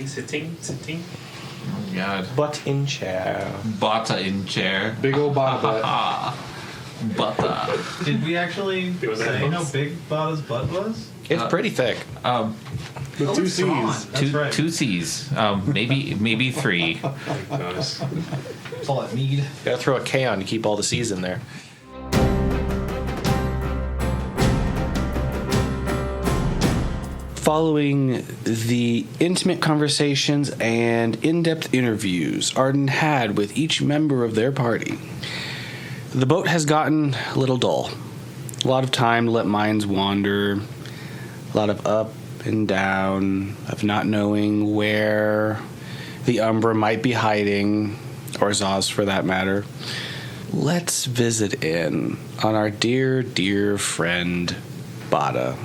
Sitting. Oh, God. Butt in chair. Bata in chair. Big old Bata butt. Bata. Did we actually was say that how close? big Bata's butt was? It's pretty thick. The two it's gone. C's. That's right. Two C's. Maybe three. Gosh. Call it mead. Gotta throw a K on to keep all the C's in there. Following the intimate conversations and in-depth interviews Arden had with each member of their party, the boat has gotten a little dull. A lot of time to let minds wander, a lot of up and down, of not knowing where the Umbra might be hiding, or Zaz for that matter. Let's visit in on our dear, dear friend, Bata.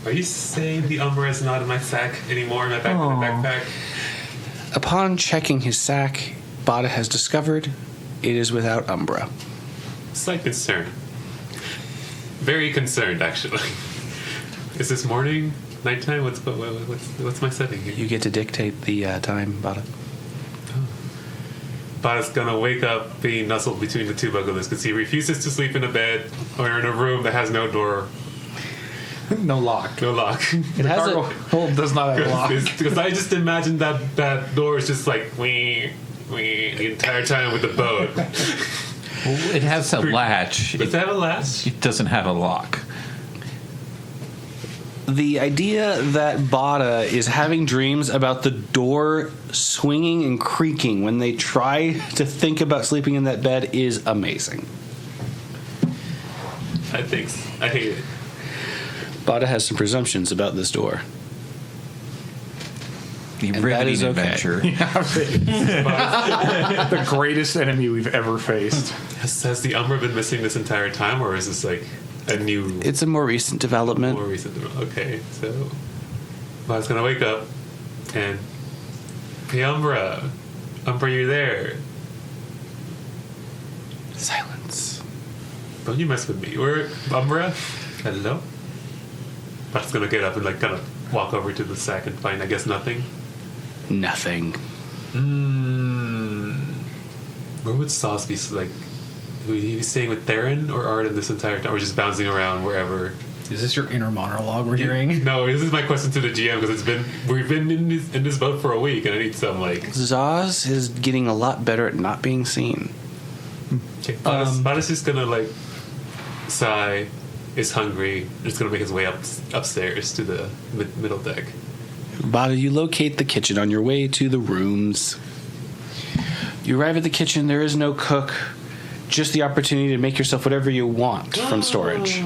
Are you saying the Umbra is not in my sack anymore, in my backpack? Upon checking his sack, Bata has discovered it is without Umbra. Slight concern. Very concerned, actually. Is this morning? Nighttime? What's my setting here? You get to dictate the time, Bata. Bata's gonna wake up being nuzzled between the two bugglers because he refuses to sleep in a bed or in a room that has no door, No lock. no lock. It has Cargo hold does not have a lock. Because I just imagined that door is just like wee the entire time with the boat. It has a latch. Does that have a latch? It doesn't have a lock. The idea that Bata is having dreams about the door swinging and creaking when they try to think about sleeping in that bed is amazing. I hate it. Bata has some presumptions about this door. The that riveting is okay. adventure. The greatest enemy we've ever faced. Has the Umbra been missing this entire time, or is this like a new, It's a more recent development. more recent? Okay, so Bata's gonna wake up and, hey Umbra, you there? Silence. Don't you mess with me. We're Umbra. Hello. Bata's gonna get up and like kind of walk over to the sack and find, I guess, nothing. Nothing. Where would Sauce be? Like, would he be staying with Therrin or Arden this entire time, or just bouncing around wherever? Is this your inner monologue we're hearing? No, this is my question to the GM because we've been in this boat for a week and I need some like. Zaz is getting a lot better at not being seen. Okay, Bata's just gonna like sigh, is hungry, and just gonna make his way upstairs to the middle deck. Bata, you locate the kitchen on your way to the rooms. You arrive at the kitchen. There is no cook, just the opportunity to make yourself whatever you want from storage.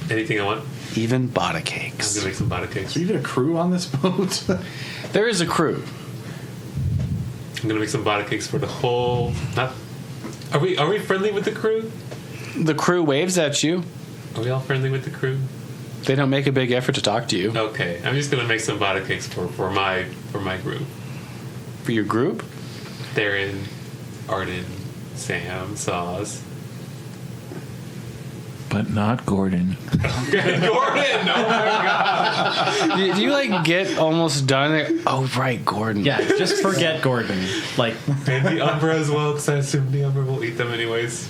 Anything I want. Even Bata I'm cakes. gonna make some Bata cakes. Is there even a crew on this boat? There is a crew. I'm gonna make some Bata cakes for the whole. Not. Are we friendly with the crew? The crew waves at you. Are we all friendly with the crew? They don't make a big effort to talk to you. Okay, I'm just gonna make some Bata cakes for my group. For your group? Therrin, Arden, Sam, Saws. But not Gordon. Gordon! Oh my god! Do you like get almost done? Oh, right, Gordon. Yeah, just forget Gordon. Like, And the Umbra as well, because I assume the Umbra will eat them anyways.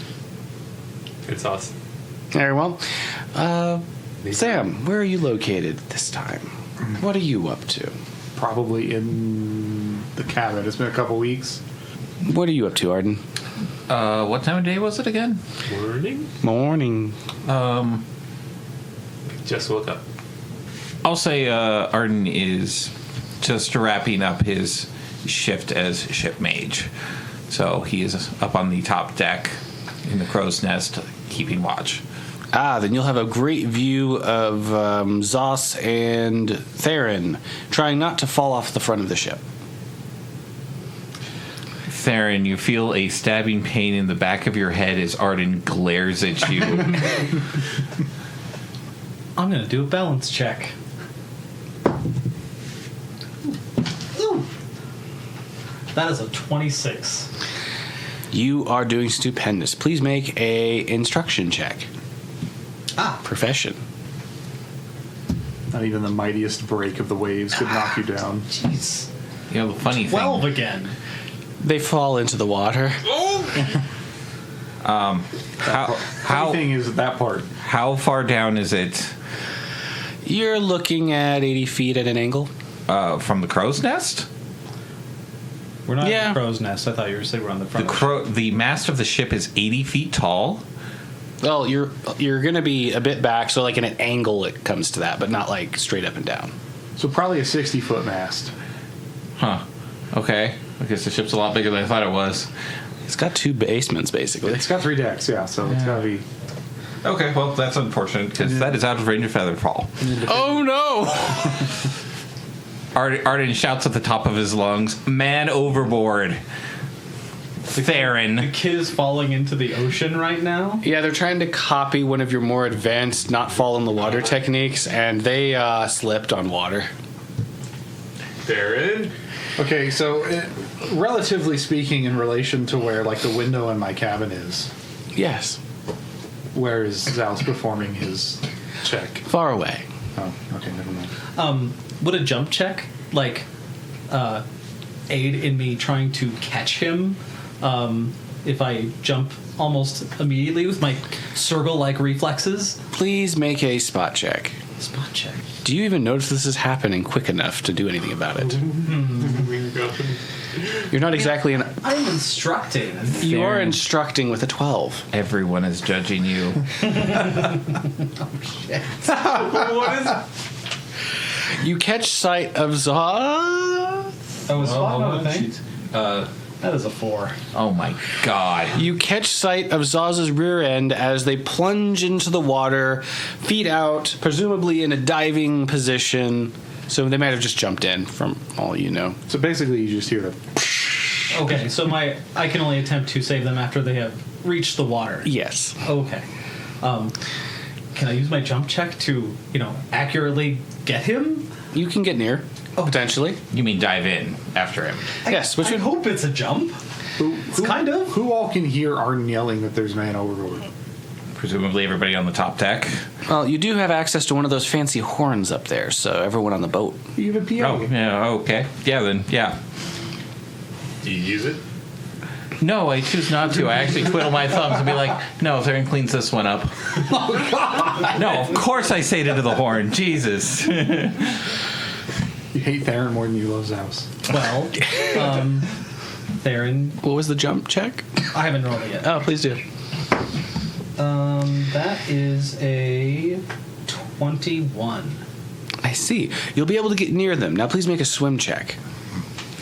It's Sauce. Very well. Sam, where are you located this time? What are you up to? Probably in the cabin. It's been a couple weeks. What are you up to, Arden? What time of day was it again? Morning? Morning. Just woke up. I'll say Arden is just wrapping up his shift as ship mage. So he is up on the top deck in the crow's nest keeping watch. Then you'll have a great view of Zos and Therrin trying not to fall off the front of the ship. Therrin, you feel a stabbing pain in the back of your head as Arden glares at you. I'm going to do a balance check. Ooh. That is a 26. You are doing stupendous. Please make a instruction check. Ah. Profession. Not even the mightiest break of the waves could knock you down. Jeez. You know, the funny 12 thing. again. They fall into the water. How thing is that part. how far down is it You're looking at 80 feet at an angle. from the crow's nest? We're not Yeah. at the crow's nest. I thought you were saying we're on the front. The mast of the ship is 80 feet tall. Well, you're going to be a bit back, so like in an angle it comes to that, but not like straight up and down. So probably a 60-foot mast. Huh. Okay. I guess the ship's a lot bigger than I thought it was. It's got 2 basements basically. It's got 3 decks, yeah, so it's got to be... Okay, well, that's unfortunate because that is out of range of featherfall. Oh no! Arden shouts at the top of his lungs, "Man overboard!" The Therrin. kid is falling into the ocean right now. Yeah, they're trying to copy one of your more advanced not fall in the water techniques, and they slipped on water. Therrin? Okay, so relatively speaking, in relation to where like the window in my cabin is, Yes, where is Zaus performing his check? far away. Oh, okay, never mind. Would a jump check like aid in me trying to catch him? If I jump almost immediately with my Sergal-like reflexes? Please make a spot check. Spot check. Do you even notice this is happening quick enough to do anything about it? You're not exactly an. I'm instructing. You are Therrin. instructing with a 12. Everyone is judging you. What is? You catch sight of Zod. I was spot on the thing. Uh, That is a 4. oh my god. You catch sight of Zaz's rear end as they plunge into the water, feet out, presumably in a diving position. So they might have just jumped in, from all you know. So basically, you just hear the... Okay, so I can only attempt to save them after they have reached the water. Yes. Okay. Can I use my jump check to, accurately get him? You can get near, potentially. You mean dive in after him? Yes, which I would hope it's a jump. Who, kind of. Who all can hear Arden yelling that there's man overboard? Presumably everybody on the top deck. Well, you do have access to one of those fancy horns up there, so everyone on the boat. You have a PA. Oh, yeah, okay. Yeah, then, yeah. Do you use it? No, I choose not to. I actually twiddle my thumbs and be like, no, Therrin cleans this one up. Oh, God. No, of course I say it into the horn. Jesus. You hate Therrin more than you love Zaus. Well, Therrin, What was the jump check? I haven't rolled it yet. Oh, please do. That is a 21. I see. You'll be able to get near them. Now, please make a swim check.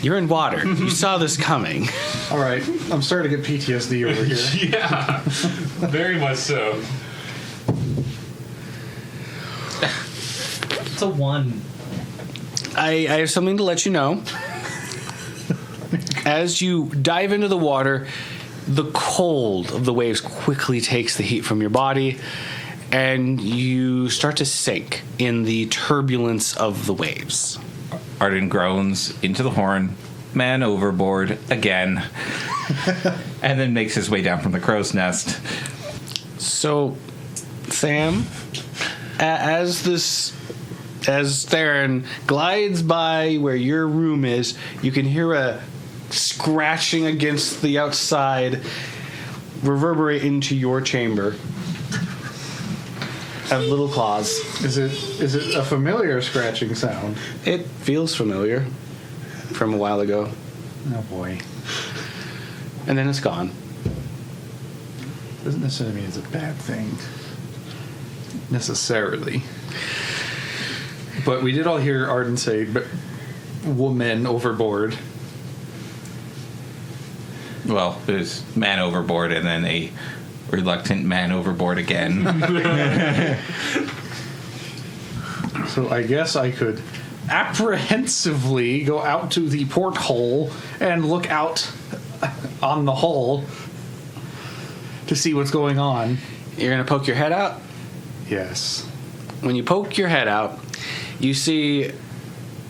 You're in water. You saw this coming. All right, I'm starting to get PTSD over here. Yeah, very much so. It's a 1. I have something to let you know. As you dive into the water, the cold of the waves quickly takes the heat from your body, and you start to sink in the turbulence of the waves. Arden groans into the horn, man overboard again, and then makes his way down from the crow's nest. So, Sam, as Therrin glides by where your room is, you can hear a scratching against the outside reverberate into your chamber of little claws. Is it a familiar scratching sound? It feels familiar from a while ago, Oh boy. and then it's gone. Doesn't necessarily mean it's a bad thing. Necessarily. But we did all hear Arden say, "But woman overboard." Well, there's man overboard and then a reluctant man overboard again. So I guess I could apprehensively go out to the porthole and look out on the hull to see what's going on. You're going to poke your head out? Yes. When you poke your head out, you see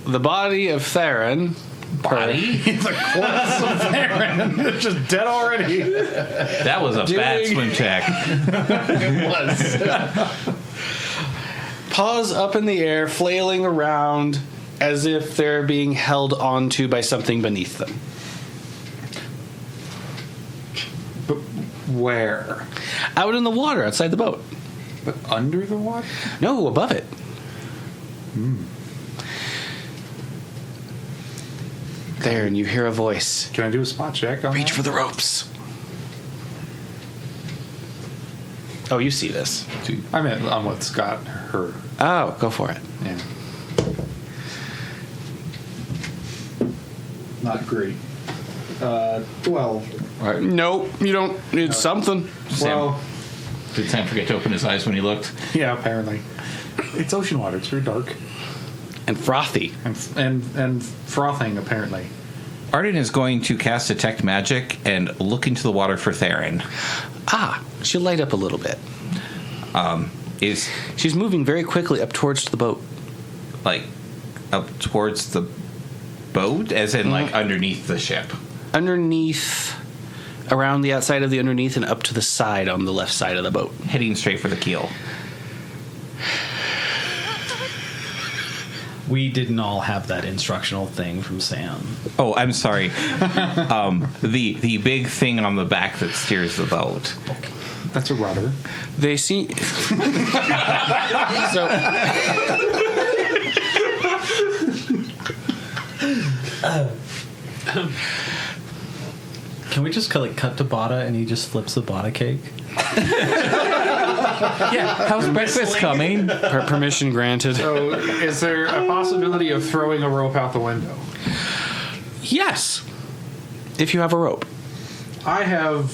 the body of Therrin. Body? The corpse of Therrin. It's just dead already. That was a bad swim check. It was. paws up in the air, flailing around as if they're being held onto by something beneath them. But where? Out in the water outside the boat. But under the water? No, above it. There, and you hear a voice. Can I do a spot check on Reach that? for the ropes. Oh, you see this. I meant on what Scott heard. Oh, go for it. Yeah. Not great. 12. All right. Nope, you don't. It's something. Well, Did Sam forget to open his eyes when he looked? yeah, apparently. It's ocean water. It's very dark. And frothy. And frothing, apparently. Arden is going to cast Detect Magic and look into the water for Therrin. Ah, she'll light up a little bit. She's moving very quickly up towards the boat. Like up towards the boat, as in like underneath the ship. Underneath, around the outside of the underneath and up to the side on the left side of the boat. Heading straight for the keel. We didn't all have that instructional thing from Sam. Oh, I'm sorry. The big thing on the back that steers the boat. That's a rudder. They see. So. Can we just cut to Bata and he just flips the Bata cake? Yeah, how's breakfast coming? Permission granted. So, is there a possibility of throwing a rope out the window? Yes, if you have a rope. I have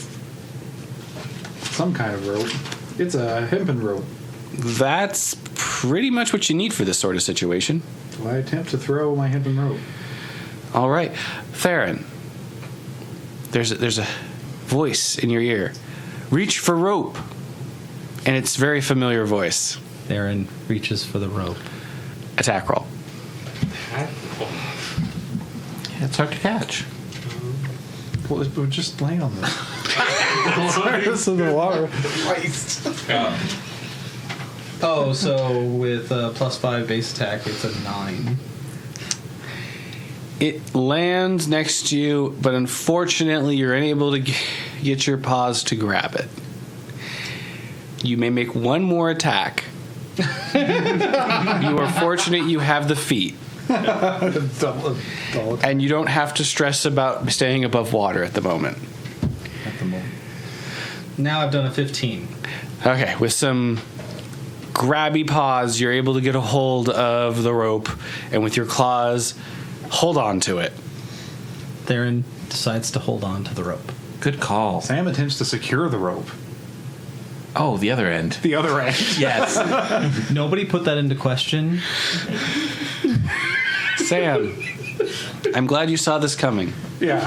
some kind of rope. It's a hempen rope. That's pretty much what you need for this sort of situation. So I attempt to throw my hempen rope. All right, Therrin. There's a voice in your ear. Reach for rope, and it's a very familiar voice. Therrin reaches for the rope. Attack roll. Yeah, it's hard to catch. Well, it would just lay on the surface of the water. Oh, so with +5 base attack, it's a 9. It lands next to you, but unfortunately, you're unable to get your paws to grab it. You may make one more attack. You are fortunate you have the feet. Double And you don't have to stress about staying above water at the moment. At the moment. Now I've done a 15. Okay, with some grabby paws, you're able to get a hold of the rope, and with your claws, hold on to it. Therrin decides to hold on to the rope. Good call. Sam attempts to secure the rope. Oh, the other end. The other end. Yes. Nobody put that into question. Sam, I'm glad you saw this coming. Yeah.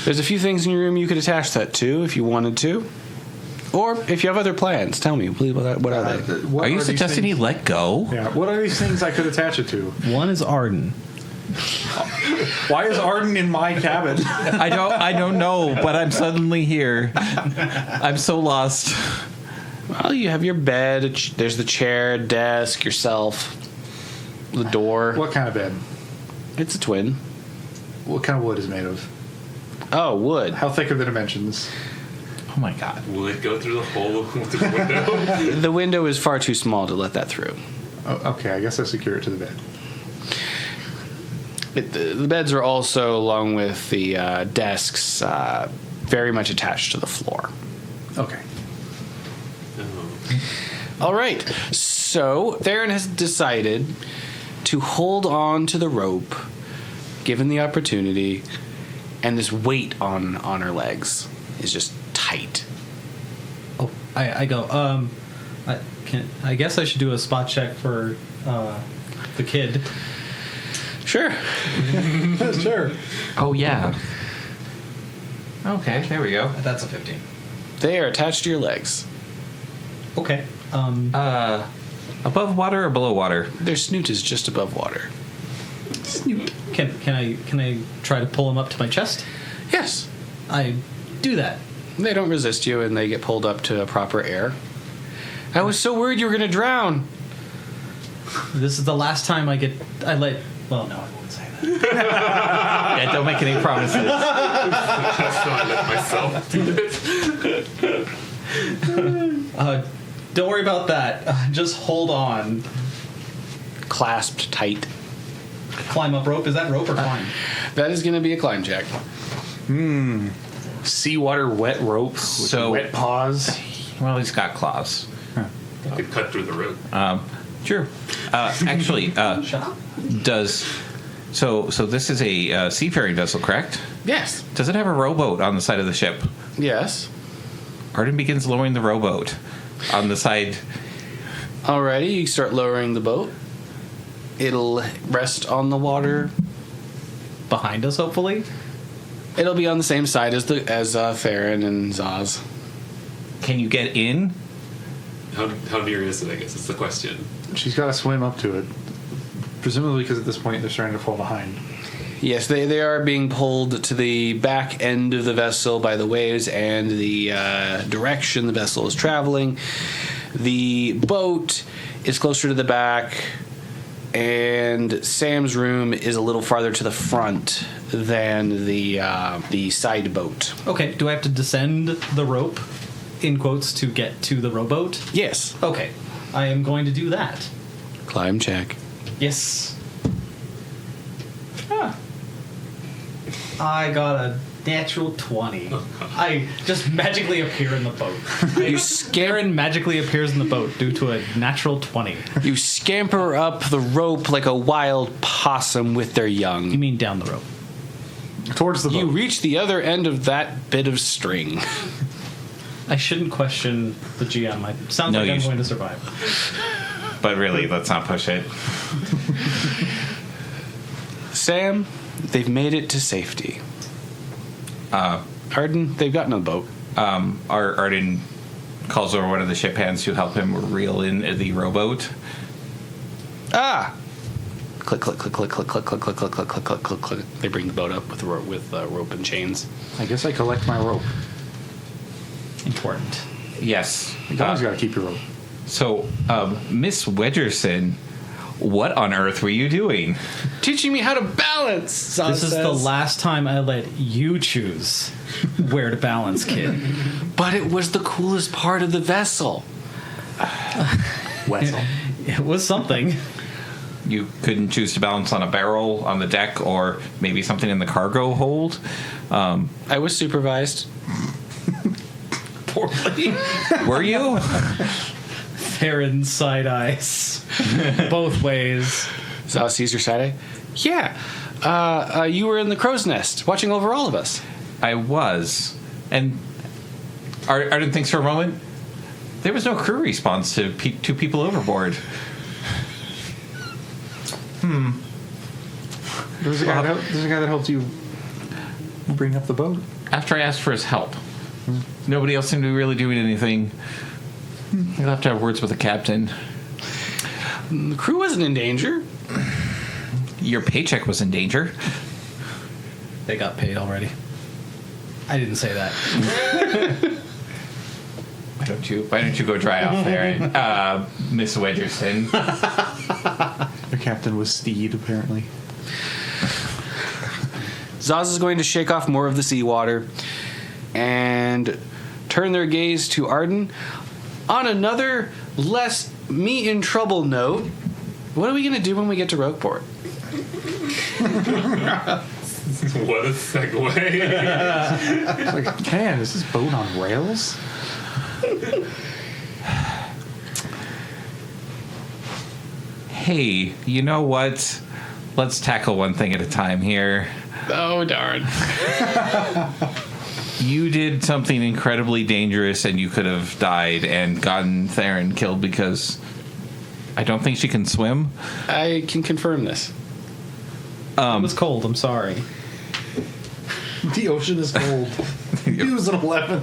There's a few things in your room you could attach that to if you wanted to. Or if you have other plans, tell me, please, what are they? What Are you these suggesting he things- let go? Yeah. What are these things I could attach it to? One is Arden. Why is Arden in my cabin? I don't know, but I'm suddenly here. I'm so lost. Well, you have your bed, there's the chair, desk, yourself, the door. What kind of bed? It's a twin. What kind of wood is it made of? Oh, wood. How thick are the dimensions? Oh my god. Will it go through the hole through the window? The window is far too small to let that through. Oh, okay, I guess I secure it to the bed. The beds are also, along with the desks, very much attached to the floor. Okay. All right. So Therrin has decided to hold on to the rope, given the opportunity, and this weight on her legs is just tight. Oh, I go. I guess I should do a spot check for the kid. Sure. Sure. Oh yeah. Okay, there we go. That's a 15. They are attached to your legs. Okay. Above water or below water? Their snoot is just above water. Can I try to pull him up to my chest? Yes. I do that. They don't resist you, and they get pulled up to proper air. I was so worried you were going to drown. This is the last time I let. Well, no, I won't say that. Yeah, don't make any promises. So I let myself do it. Don't worry about that. Just hold on. Clasped tight. Climb up rope. Is that rope or climb? That is going to be a climb check. Seawater wet rope with So- wet paws. Well, he's got claws. I could cut through the rope. Sure. Actually, Shut up. so this is a seafaring vessel, correct? Yes. Does it have a rowboat on the side of the ship? Yes. Arden begins lowering the rowboat on the side. Alrighty, you start lowering the boat. It'll rest on the water. Behind us, hopefully. It'll be on the same side as Therrin and Zaz. Can you get in? How near is it, I guess, is the question. She's got to swim up to it. Presumably because at this point they're starting to fall behind. Yes, they are being pulled to the back end of the vessel by the waves and the direction the vessel is traveling. The boat is closer to the back, and Sam's room is a little farther to the front than the side boat. Okay. Do I have to descend the rope, in quotes, to get to the rowboat? Yes. Okay. I am going to do that. Climb check. Yes. I got a natural 20. I just magically appear in the boat. Garen magically appears in the boat due to a natural 20. You scamper up the rope like a wild possum with their You young. mean down the rope? Towards the boat. You reach the other end of that bit of string. I shouldn't question the GM. Sounds No, like you I'm should. going to survive. But really, let's not push it. Sam, they've made it to safety. Arden, they've gotten on the boat. Arden calls over one of the ship hands to help him reel in the rowboat. Ah! Click, click, click, click, click, click, click, click, click, click, click, click, click, click. They bring the boat up with rope and chains. I guess I collect my rope. Important. Yes. You always got to keep your rope. So, Miss Wedgerson, what on earth were you doing? Teaching me how to balance, Zaz This is the says. last time I let you choose where to balance, kid. But it was the coolest part of the vessel. Wessel. It was something. You couldn't choose to balance on a barrel on the deck or maybe something in the cargo hold? I was supervised. Poorly. Were you? Theron side eyes. Both ways. Zaz sees your side eye. Yeah. You were in the crow's nest, watching over all of us. I was. And Arden thinks for a moment, there was no crew response to two people overboard. There's a guy that helped you bring up the boat. After I asked for his help, nobody else seemed to be really doing anything. You'll have to have words with the captain. The crew wasn't in danger. Your paycheck was in danger. They got paid already. I didn't say that. Why don't you go dry off there, Miss Wedgerson? The captain was Steed, apparently. Zaz is going to shake off more of the seawater and turn their gaze to Arden. On another, less me in trouble note, what are we going to do when we get to Rogueport? What a segue. It's like, man, is this boat on rails? Hey, you know what? Let's tackle one thing at a time here. Oh, darn. You did something incredibly dangerous and you could have died and gotten Therrin killed because I don't think she can swim. I can confirm this. It was cold. I'm sorry. The ocean is cold. He was an 11.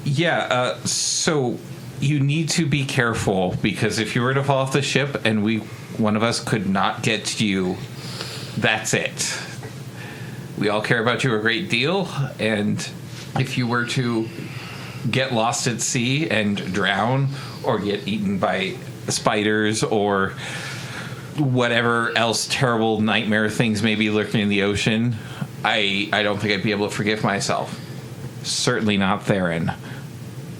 Yeah, so you need to be careful because if you were to fall off the ship and one of us could not get to you, that's it. We all care about you a great deal, and if you were to get lost at sea and drown, or get eaten by spiders, or whatever else terrible nightmare things may be lurking in the ocean, I don't think I'd be able to forgive myself. Certainly not Therrin.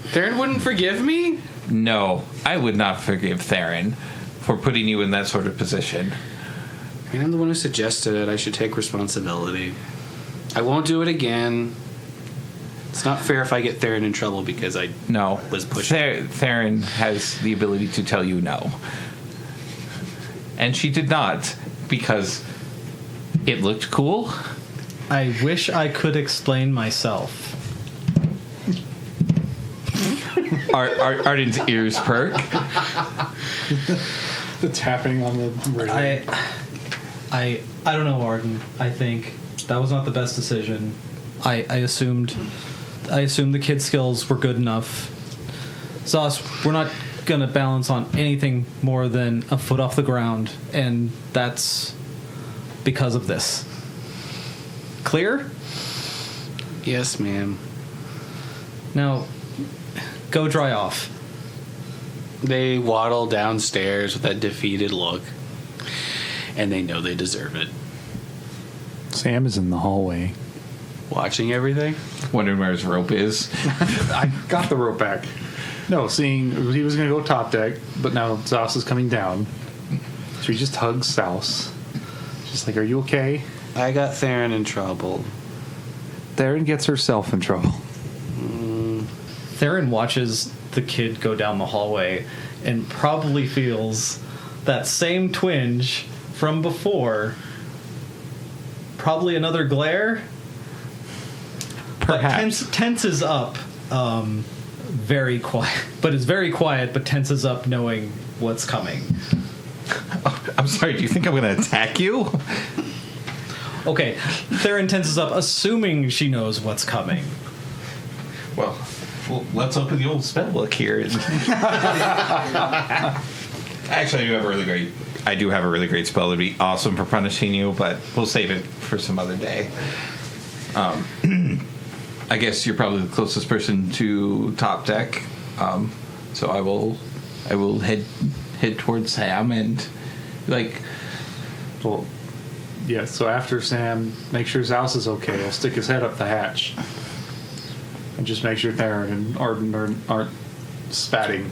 Therrin wouldn't forgive me? No, I would not forgive Therrin for putting you in that sort of position. I mean, I'm the one who suggested it. I should take responsibility. I won't do it again. It's not fair if I get Therrin in trouble because I was pushing. Therrin has the ability to tell you no. And she did not, because it looked cool. I wish I could explain myself. Arden's ears perk. The tapping on the radio. I don't know, Arden. I think that was not the best decision. I assumed the kid's skills were good enough. Zos, we're not gonna balance on anything more than a foot off the ground, and that's because of this. Clear? Yes, ma'am. Now, go dry off. They waddle downstairs with that defeated look, and they know they deserve it. Sam is in the hallway. Watching everything? Wondering where his rope is. I got the rope back. No, seeing he was going to go top deck, but now Zaus is coming down. So he just hugs Zaus. Just like, are you okay? I got Therrin in trouble. Therrin gets herself in trouble. Therrin watches the kid go down the hallway and probably feels that same twinge from before. Probably another glare. Perhaps. But tenses up, very quiet. But is very quiet, but tenses up knowing what's coming. Oh, I'm sorry, do you think I'm going to attack you? Okay, Therrin tenses up, assuming she knows what's coming. Well, let's open the old spell book here. Actually, I do have a really great spell that'd be awesome for punishing you, but we'll save it for some other day. I guess you're probably the closest person to top deck, so I will head towards Sam and Well, yeah, so after Sam, make sure Zaus is okay. I'll stick his head up the hatch. And just make sure Therrin and Arden aren't spatting.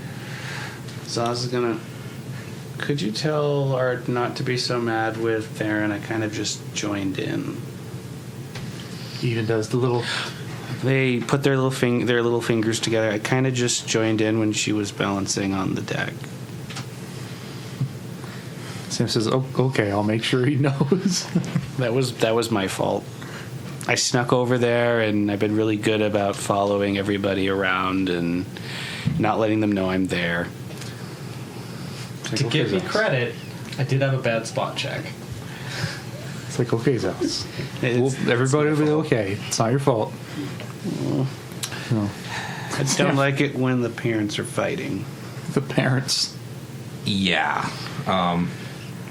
Zaz is gonna... Could you tell Art not to be so mad with Therrin? I kind of just joined in. He even does the little... They put their little fingers together. I kind of just joined in when she was balancing on the deck. Sam says, oh, okay, I'll make sure he knows. That was my fault. I snuck over there, and I've been really good about following everybody around and not letting them know I'm there. To give me credit, I did have a bad spot check. It's like, okay, Zaus. Everybody will be okay. It's not your fault. No. I don't like it when the parents are fighting. The parents. yeah.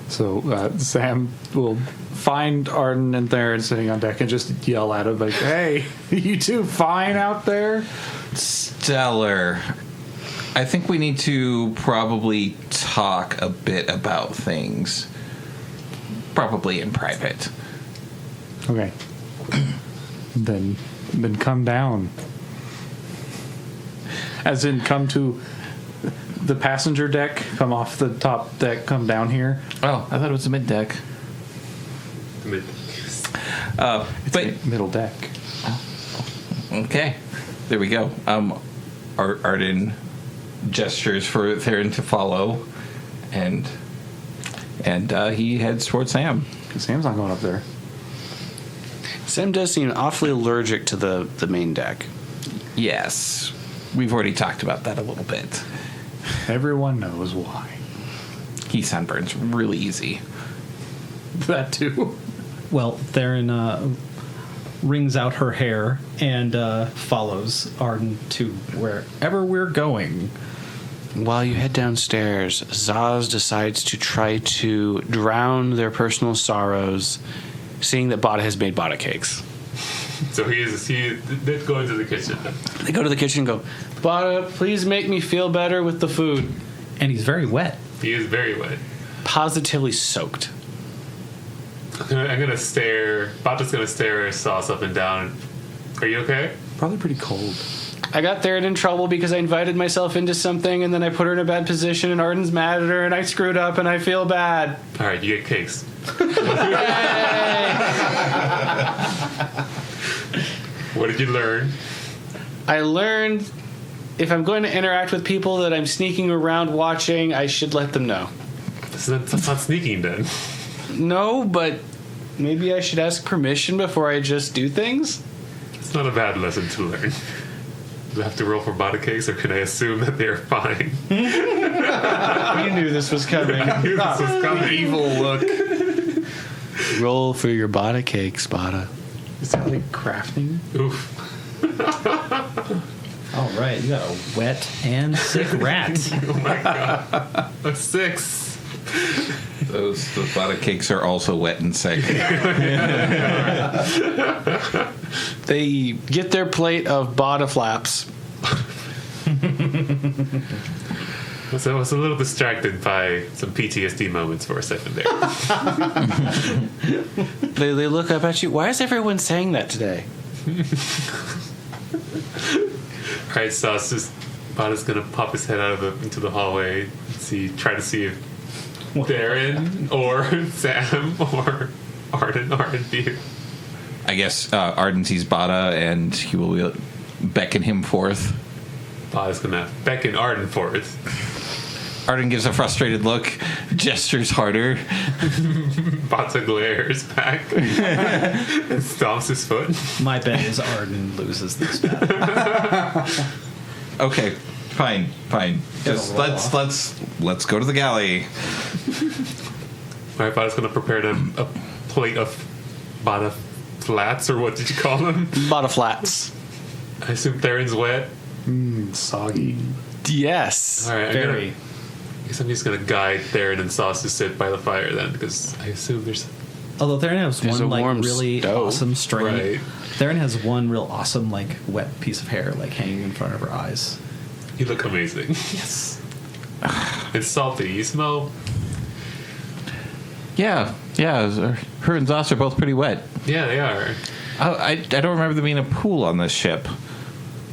So Sam will find Arden and Therrin sitting on deck and just yell at him like, hey, you two fine out there? Stellar. I think we need to probably talk a bit about things. Probably in private. Okay. Then come down. As in, come to the passenger deck, come off the top deck, come down here. Oh, I thought it was the mid deck. It's middle deck. Okay, there we go. Arden gestures for Therrin to follow, and he heads towards Sam. Sam's not going up there. Sam does seem awfully allergic to the main deck. Yes, we've already talked about that a little bit. Everyone knows why. He sunburns really easy. That too. Well, Therrin wrings out her hair and follows Arden to wherever we're going. While you head downstairs, Zaz decides to try to drown their personal sorrows, seeing that Bata has made Bata Cakes. So he did go into the kitchen. They go to the kitchen and go, Bata, please make me feel better with the food. And he's very wet. He is very wet. Positively soaked. I'm gonna stare. Bata's gonna stare Sauce up and down. Are you okay? Probably pretty cold. I got Therrin in trouble because I invited myself into something and then I put her in a bad position and Arden's mad at her and I screwed up and I feel bad. All right, you get cakes. What did you learn? I learned if I'm going to interact with people that I'm sneaking around watching, I should let them know. That's not sneaking then. No, but maybe I should ask permission before I just do things? It's not a bad lesson to learn. Do I have to roll for Bata Cakes, or can I assume that they're fine? You knew this was coming. I knew this was coming. Evil look. Roll for your Bata Cakes, Bata. Is that like crafting? Oof. All right, you got a wet and sick rat. Oh my god. A 6. Those Bata Cakes are also wet and sick. They get their plate of Bata flaps. So I was a little distracted by some PTSD moments for a second there. They look up at you. Why is everyone saying that today? Alright, Sauce Bata's gonna pop his head out of into the hallway, try to see if Therrin or Sam or Arden are in view. I guess Arden sees Bata and he will beckon him forth. Bata's gonna beckon Arden forth. Arden gives a frustrated look, gestures harder. Bata glares back and stomps his foot. My bet is Arden loses this battle. Okay, fine. Just let's go to the galley. Alright, Bata's gonna prepare a plate of Bata flats, or what did you call them? Bata flats. I assume Therrin's wet. Soggy. Yes. Alright, Very. I guess I'm just gonna guide Therrin and Sauce to sit by the fire then, because I assume there's Although Therrin has There's one a like warm really stove. awesome string. Right. Therrin has one real awesome like wet piece of hair like hanging in front of her eyes. You look amazing. Yes. It's salty. You smell. Yeah. Her and Zoss are both pretty wet. Yeah, they are. I don't remember there being a pool on this ship.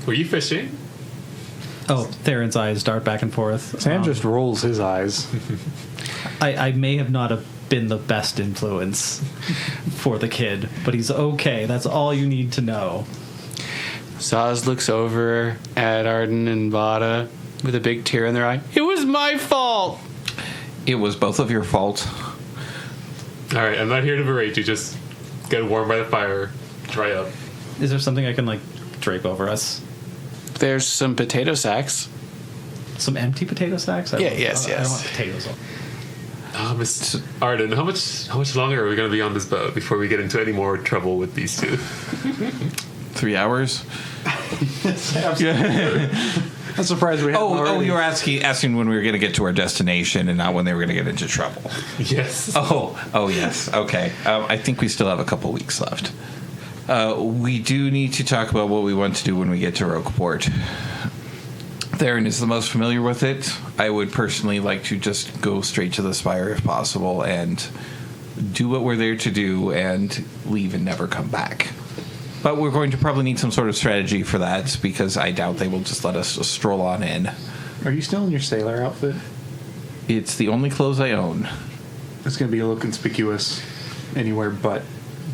Were you fishing? Oh, Therrin's eyes dart back and forth. Sam just rolls his eyes. I may have not have been the best influence for the kid, but he's okay. That's all you need to know. Saz looks over at Arden and Bata with a big tear in their eye. It was my fault. It was both of your fault. Alright, I'm not here to berate you. Just get warm by the fire. Dry up. Is there something I can like drape over us? There's some potato sacks. Some empty potato sacks? Yes. I don't want potatoes. Miss Arden, how much longer are we going to be on this boat before we get into any more trouble with these two? 3 hours. I'm surprised we haven't already. You were asking when we were going to get to our destination and not when they were going to get into trouble. Yes. Oh yes. Okay. I think we still have a couple weeks left. We do need to talk about what we want to do when we get to Roqueport. Therrin is the most familiar with it. I would personally like to just go straight to the Spire if possible and do what we're there to do and leave and never come back. But we're going to probably need some sort of strategy for that because I doubt they will just let us stroll on in. Are you still in your sailor outfit? It's the only clothes I own. It's going to be a little conspicuous anywhere but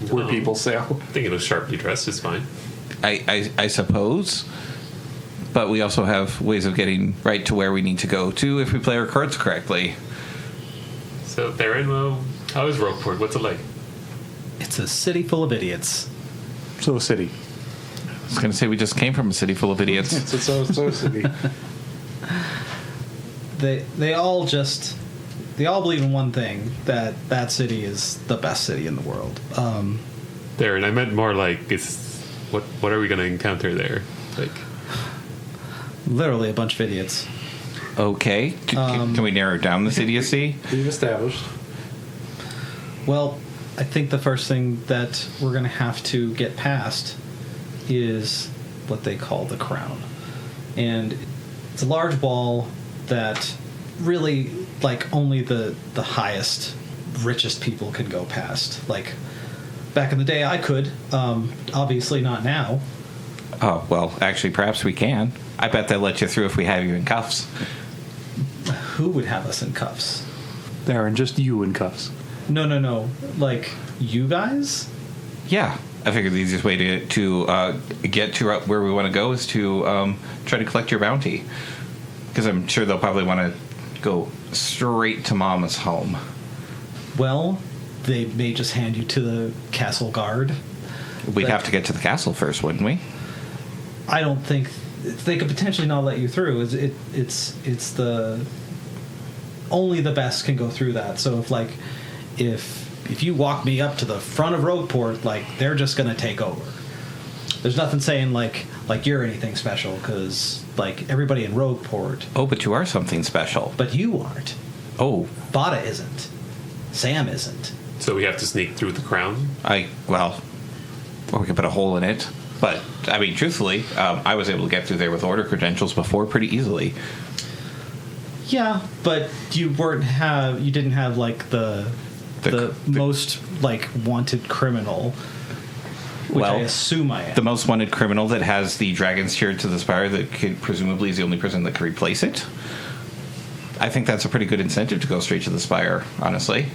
where people sail. I think it was sharply dressed. It's fine. I suppose. But we also have ways of getting right to where we need to go to if we play our cards correctly. So, Therrin, well, how is Roqueport? What's it like? It's a city full of idiots. So city. I was going to say we just came from a city full of idiots. It's a so city. They all believe in one thing, that city is the best city in the world. Therrin, I meant more like, what are we going to encounter there? Like, Literally a bunch of idiots. Okay. Can we narrow down this idiocy? We've established. Well, I think the first thing that we're going to have to get past is what they call the crown. And it's a large wall that really, like, only the highest, richest people can go past. Like, back in the day, I could. Obviously not now. Oh, well, actually, perhaps we can. I bet they'll let you through if we have you in cuffs. Who would have us in cuffs? Therrin, just you in cuffs. No. Like, you guys? Yeah. I figured the easiest way to get to where we want to go is to try to collect your bounty. Because I'm sure they'll probably want to go straight to Mama's home. Well, they may just hand you to the castle guard. We'd have to get to the castle first, wouldn't we? I don't think they could potentially not let you through. It's the only the best can go through that. So if you walk me up to the front of Rogueport, like, they're just gonna take over. There's nothing saying like you're anything special, because like everybody in Rogueport. Oh, but you are something special. But you aren't. Oh, Bata isn't. Sam isn't. So we have to sneak through the crown? Or we could put a hole in it. But, I mean, truthfully, I was able to get through there with order credentials before pretty easily. Yeah, but you didn't have like the most like wanted criminal, which I assume I am. The most wanted criminal that has the dragon's tear to the spire that presumably is the only person that could replace it. I think that's a pretty good incentive to go straight to the spire, honestly.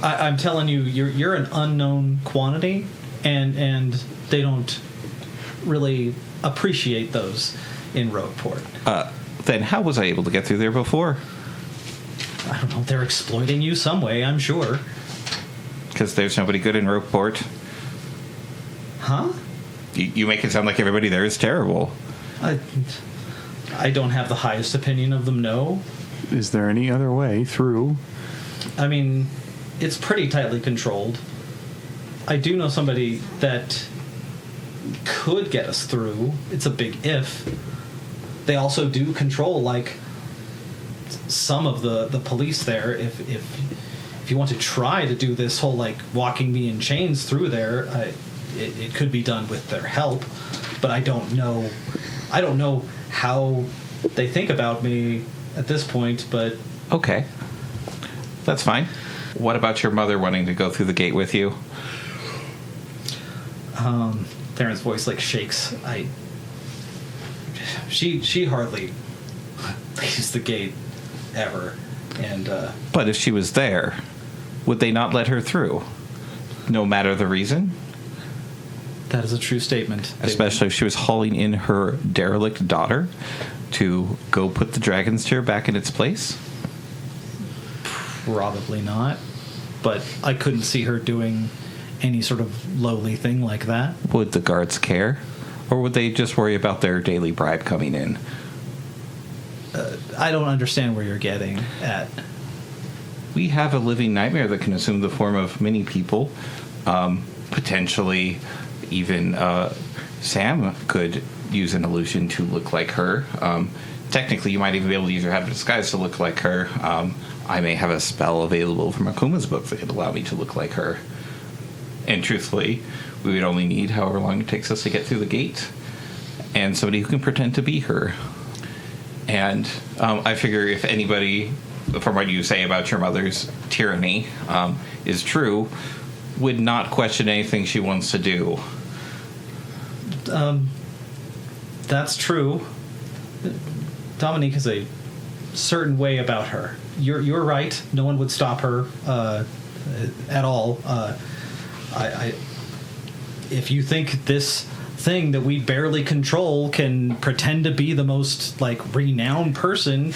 I'm telling you, you're an unknown quantity, and they don't really appreciate those in Rogueport. Then how was I able to get through there before? I don't know. They're exploiting you some way, I'm sure. Because there's nobody good in Rogueport. Huh? You make it sound like everybody there is terrible. I don't have the highest opinion of them, no. Is there any other way through? I mean, it's pretty tightly controlled. I do know somebody that could get us through. It's a big if. They also do control, like, some of the police there. If you want to try to do this whole, like, walking me in chains through there, it could be done with their help. But I don't know how they think about me at this point, but... Okay. That's fine. What about your mother wanting to go through the gate with you? Therrin's voice, like, shakes. She hardly leaves the gate ever, and But if she was there, would they not let her through, no matter the reason? that is a true statement. Especially if she was hauling in her derelict daughter to go put the dragon's tear back in its place? Probably not, but I couldn't see her doing any sort of lowly thing like that. Would the guards care? Or would they just worry about their daily bribe coming in? I don't understand where you're getting at. We have a living nightmare that can assume the form of many people. Potentially, even Sam could use an illusion to look like her. Technically, you might even be able to use your habit of disguise to look like her. I may have a spell available from Akuma's book that could allow me to look like her. And truthfully, we would only need however long it takes us to get through the gate. And somebody who can pretend to be her. And I figure if anybody, from what you say about your mother's tyranny, is true, would not question anything she wants to do. That's true. Dominique has a certain way about her. You're right. No one would stop her at all. If you think this thing that we barely control can pretend to be the most, like, renowned person,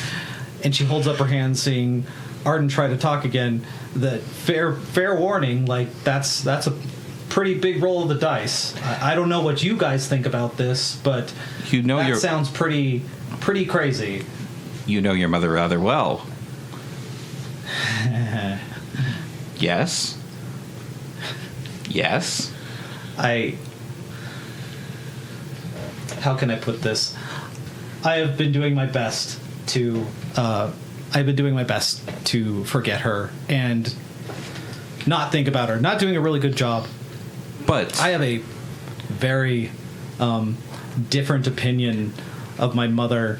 and she holds up her hand, seeing Arden try to talk again, that fair warning, like, that's a pretty big roll of the dice. I don't know what you guys think about this, but that sounds pretty crazy. You know your mother rather well. Yes. Yes. How can I put this? I have been doing my best to forget her and not think about her. Not doing a really good job. But I have a very different opinion of my mother.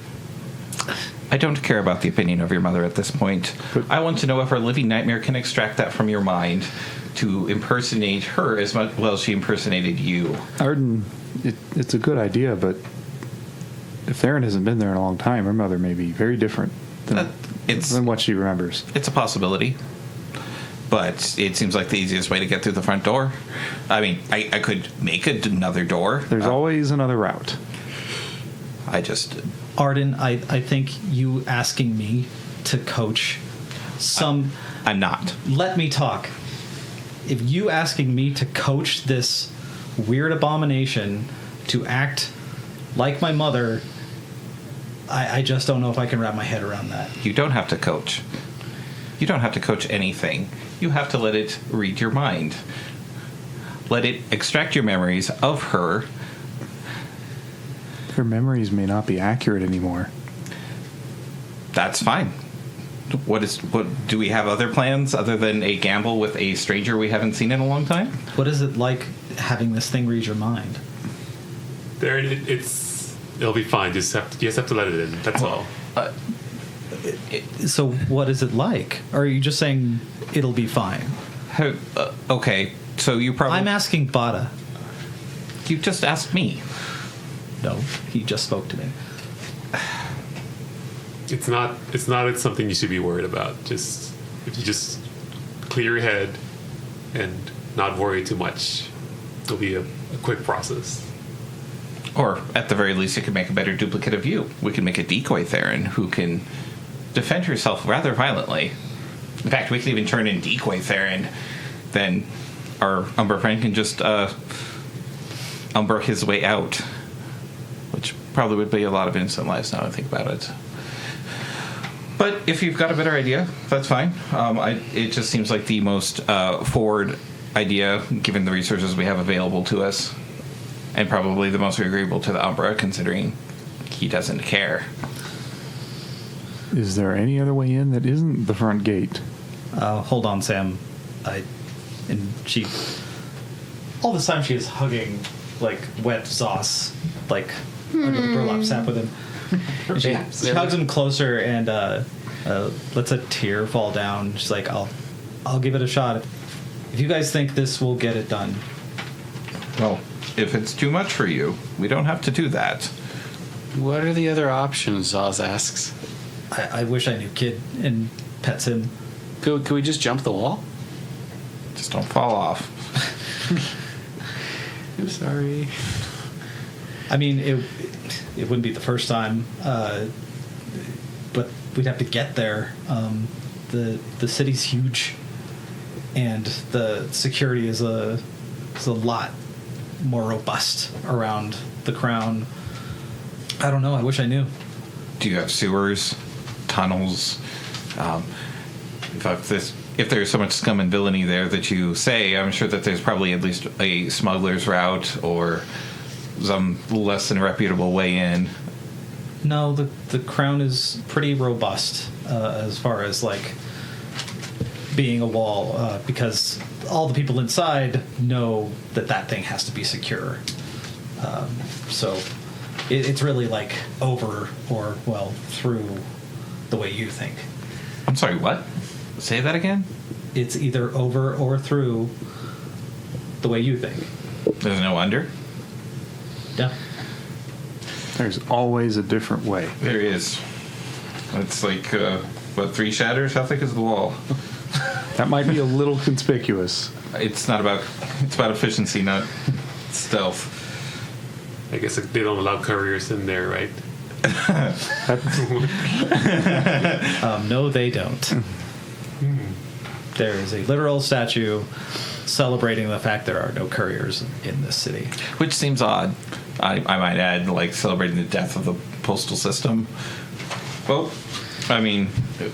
I don't care about the opinion of your mother at this point. I want to know if our living nightmare can extract that from your mind to impersonate her as well as she impersonated you. Arden, it's a good idea, but if Therrin hasn't been there in a long time, her mother may be very different than what she remembers. It's a possibility. But it seems like the easiest way to get through the front door. I mean, I could make another door. There's always another route. Arden, I think you asking me to coach some... I'm not. Let me talk. If you asking me to coach this weird abomination to act like my mother, I just don't know if I can wrap my head around that. You don't have to coach. You don't have to coach anything. You have to let it read your mind. Let it extract your memories of her. Her memories may not be accurate anymore. That's fine. What do we have other plans other than a gamble with a stranger we haven't seen in a long time? What is it like having this thing read your mind? There, it'll be fine. You just have to let it in. That's all. So what is it like? Or are you just saying it'll be fine? Okay, so you probably... I'm asking Bata. You just asked me. No, he just spoke to me. It's not something you should be worried about. If you just clear your head and not worry too much, it'll be a quick process. Or, at the very least, you could make a better duplicate of you. We can make a decoy Therrin who can defend herself rather violently. In fact, we can even turn in decoy Therrin. Then our Umbra friend can just Umbra his way out. Which probably would be a lot of innocent lives now I think about it. But if you've got a better idea, that's fine. It just seems like the most forward idea, given the resources we have available to us. And probably the most agreeable to the Umbra, considering he doesn't care. Is there any other way in that isn't the front gate? Hold on, Sam. And she... All this time she is hugging, like, wet sauce, like, under the burlap sack with him. And she hugs him closer and lets a tear fall down. She's like, I'll give it a shot. If you guys think this will get it done. Well, if it's too much for you, we don't have to do that. What are the other options? Zaz asks. I wish I knew Kid and pets him. Could we just jump the wall? Just don't fall off. I'm sorry. I mean, it wouldn't be the first time, but we'd have to get there. The city's huge, and the security is a lot more robust around the crown. I don't know. I wish I knew. Do you have sewers, tunnels? If there's so much scum and villainy there that you say, I'm sure that there's probably at least a smuggler's route or some less than reputable way in. No, the crown is pretty robust as far as like being a wall, because all the people inside know that thing has to be secure. So it's really like over or, well, through the way you think. I'm sorry, what? Say that again? It's either over or through the way you think. There's no under? Yeah. There's always a different way. There is. It's like, 3 shatters? How thick is the wall? That might be a little conspicuous. It's about efficiency, not stealth. I guess they don't allow couriers in there, right? No, they don't. There is a literal statue celebrating the fact there are no couriers in this city. Which seems odd. I might add, like, celebrating the death of the postal system. Well, I mean,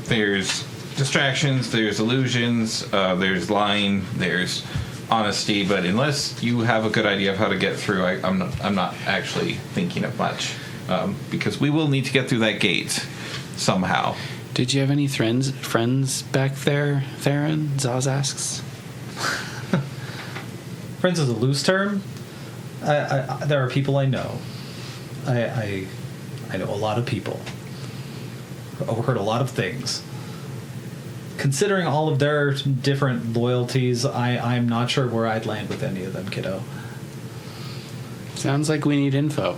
there's distractions, there's illusions, there's lying, there's honesty, but unless you have a good idea of how to get through, I'm not actually thinking of much. Because we will need to get through that gate somehow. Did you have any friends back there, Therrin? Zaz asks. Friends is a loose term. there are people I know. I know a lot of people. I've overheard a lot of things. Considering all of their different loyalties, I'm not sure where I'd land with any of them, kiddo. Sounds like we need info.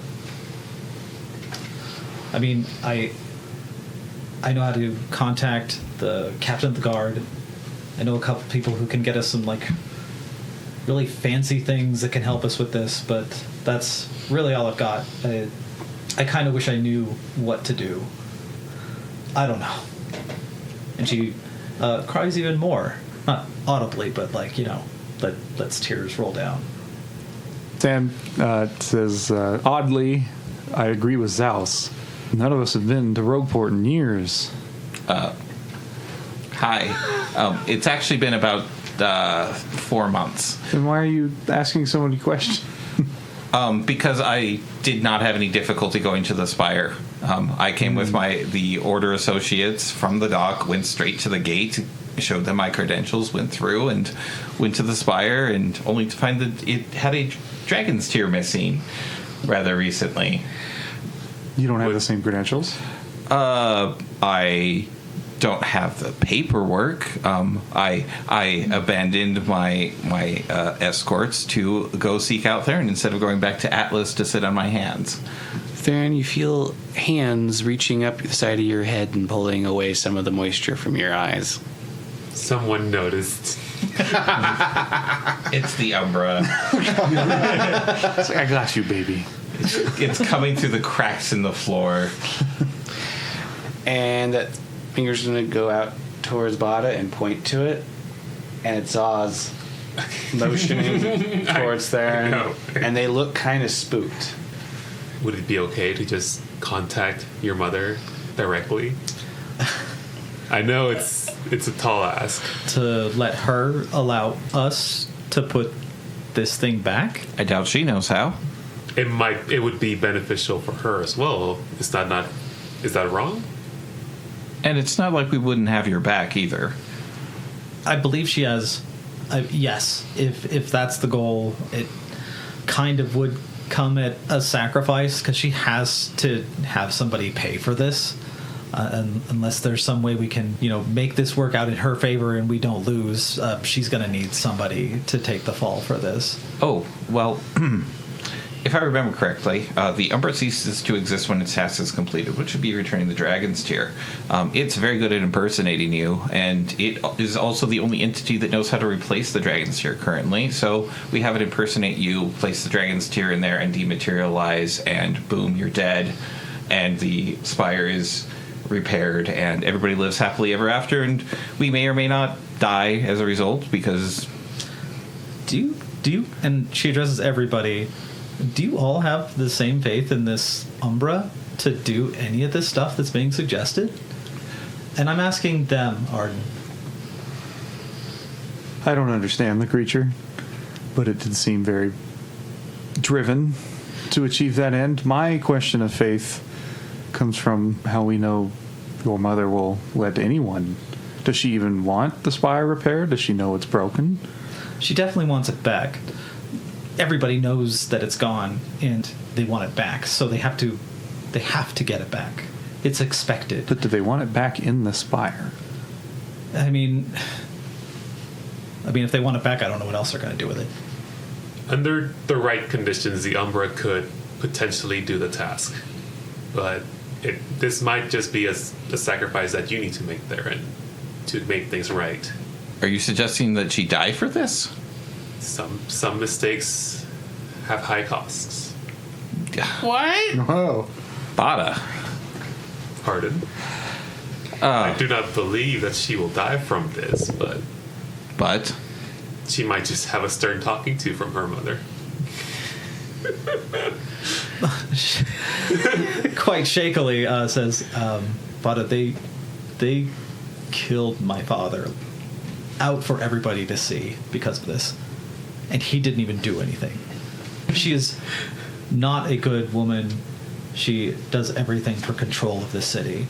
I mean, I know how to contact the captain of the guard. I know a couple people who can get us some, like, really fancy things that can help us with this, but that's really all I've got. I kind of wish I knew what to do. I don't know. And she cries even more. Not audibly, but, like, lets tears roll down. Sam says, oddly, I agree with Zaus. None of us have been to Rogueport in years. Hi. It's actually been about 4 months. Then why are you asking so many questions? Because I did not have any difficulty going to the Spire. I came with the Order associates from the dock, went straight to the gate, showed them my credentials, went through, and went to the Spire, and only to find that it had a dragon's tear missing rather recently. You don't have the same credentials? I don't have the paperwork. I abandoned my escorts to go seek out Therrin instead of going back to Atlas to sit on my hands. Therrin, you feel hands reaching up the side of your head and pulling away some of the moisture from your eyes. Someone noticed. It's the Umbra. It's like, I got you, baby. It's coming through the cracks in the floor. And that finger's going to go out towards Bata and point to it. And it's Oz motioning towards Therrin. know. And they look kind of spooked. Would it be okay to just contact your mother directly? I know it's a tall ask. To let her allow us to put this thing back? I doubt she knows how. It would be beneficial for her as well. Is that wrong? And it's not like we wouldn't have your back either. I believe she has. Yes, if that's the goal, it kind of would come at a sacrifice because she has to have somebody pay for this. Unless there's some way we can, make this work out in her favor and we don't lose, she's going to need somebody to take the fall for this. Oh, well, if I remember correctly, the Umbra ceases to exist when its task is completed, which would be returning the Dragon's Tear. It's very good at impersonating you, and it is also the only entity that knows how to replace the Dragon's Tear currently. So we have it impersonate you, place the Dragon's Tear in there, and dematerialize, and boom, you're dead. And the Spire is repaired, and everybody lives happily ever after, and we may or may not die as a result, because... Do you, and she addresses everybody... Do you all have the same faith in this Umbra to do any of this stuff that's being suggested? And I'm asking them, Arden. I don't understand the creature, but it did seem very driven to achieve that end. My question of faith comes from how we know your mother will let anyone. Does she even want the Spire repaired? Does she know it's broken? She definitely wants it back. Everybody knows that it's gone, and they want it back, so they have to get it back. It's expected. But do they want it back in the Spire? I mean, if they want it back, I don't know what else they're going to do with it. Under the right conditions, the Umbra could potentially do the task. But this might just be a sacrifice that you need to make therein to make things right. Are you suggesting that she die for this? Some mistakes have high costs. What? Oh. Bata. Pardon? I do not believe that she will die from this, but she might just have a stern talking to from her mother. Quite shakily says, Bata, they killed my father out for everybody to see because of this. And he didn't even do anything. She is not a good woman. She does everything for control of the city.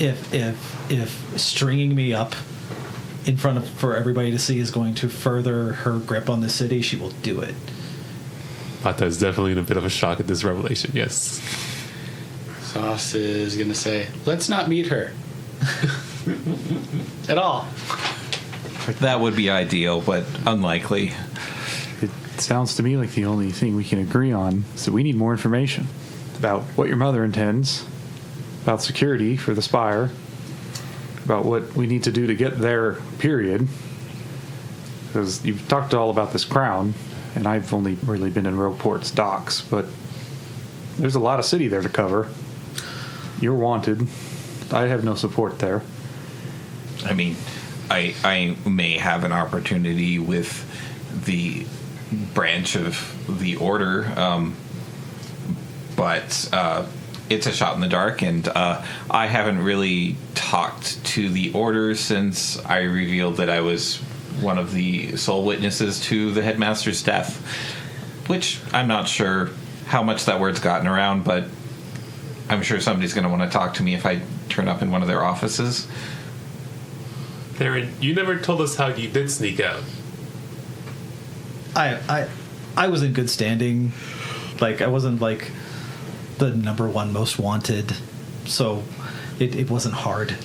If stringing me up in front of for everybody to see is going to further her grip on the city, she will do it. Bata is definitely in a bit of a shock at this revelation. Yes. Sauce is going to say, let's not meet her. At all. That would be ideal, but unlikely. It sounds to me like the only thing we can agree on is that we need more information about what your mother intends, about security for the spire, about what we need to do to get there, period. Because you've talked all about this crown, and I've only really been in Rogueport's docks, but there's a lot of city there to cover. You're wanted. I have no support there. I mean, I may have an opportunity with the branch of the order, but it's a shot in the dark, and I haven't really talked to the order since I revealed that I was one of the sole witnesses to the headmaster's death, which I'm not sure how much that word's gotten around, but I'm sure somebody's going to want to talk to me if I turn up in one of their offices. Therrin, you never told us how you did sneak out. I was in good standing. Like, I wasn't like the number one most wanted, so it wasn't hard.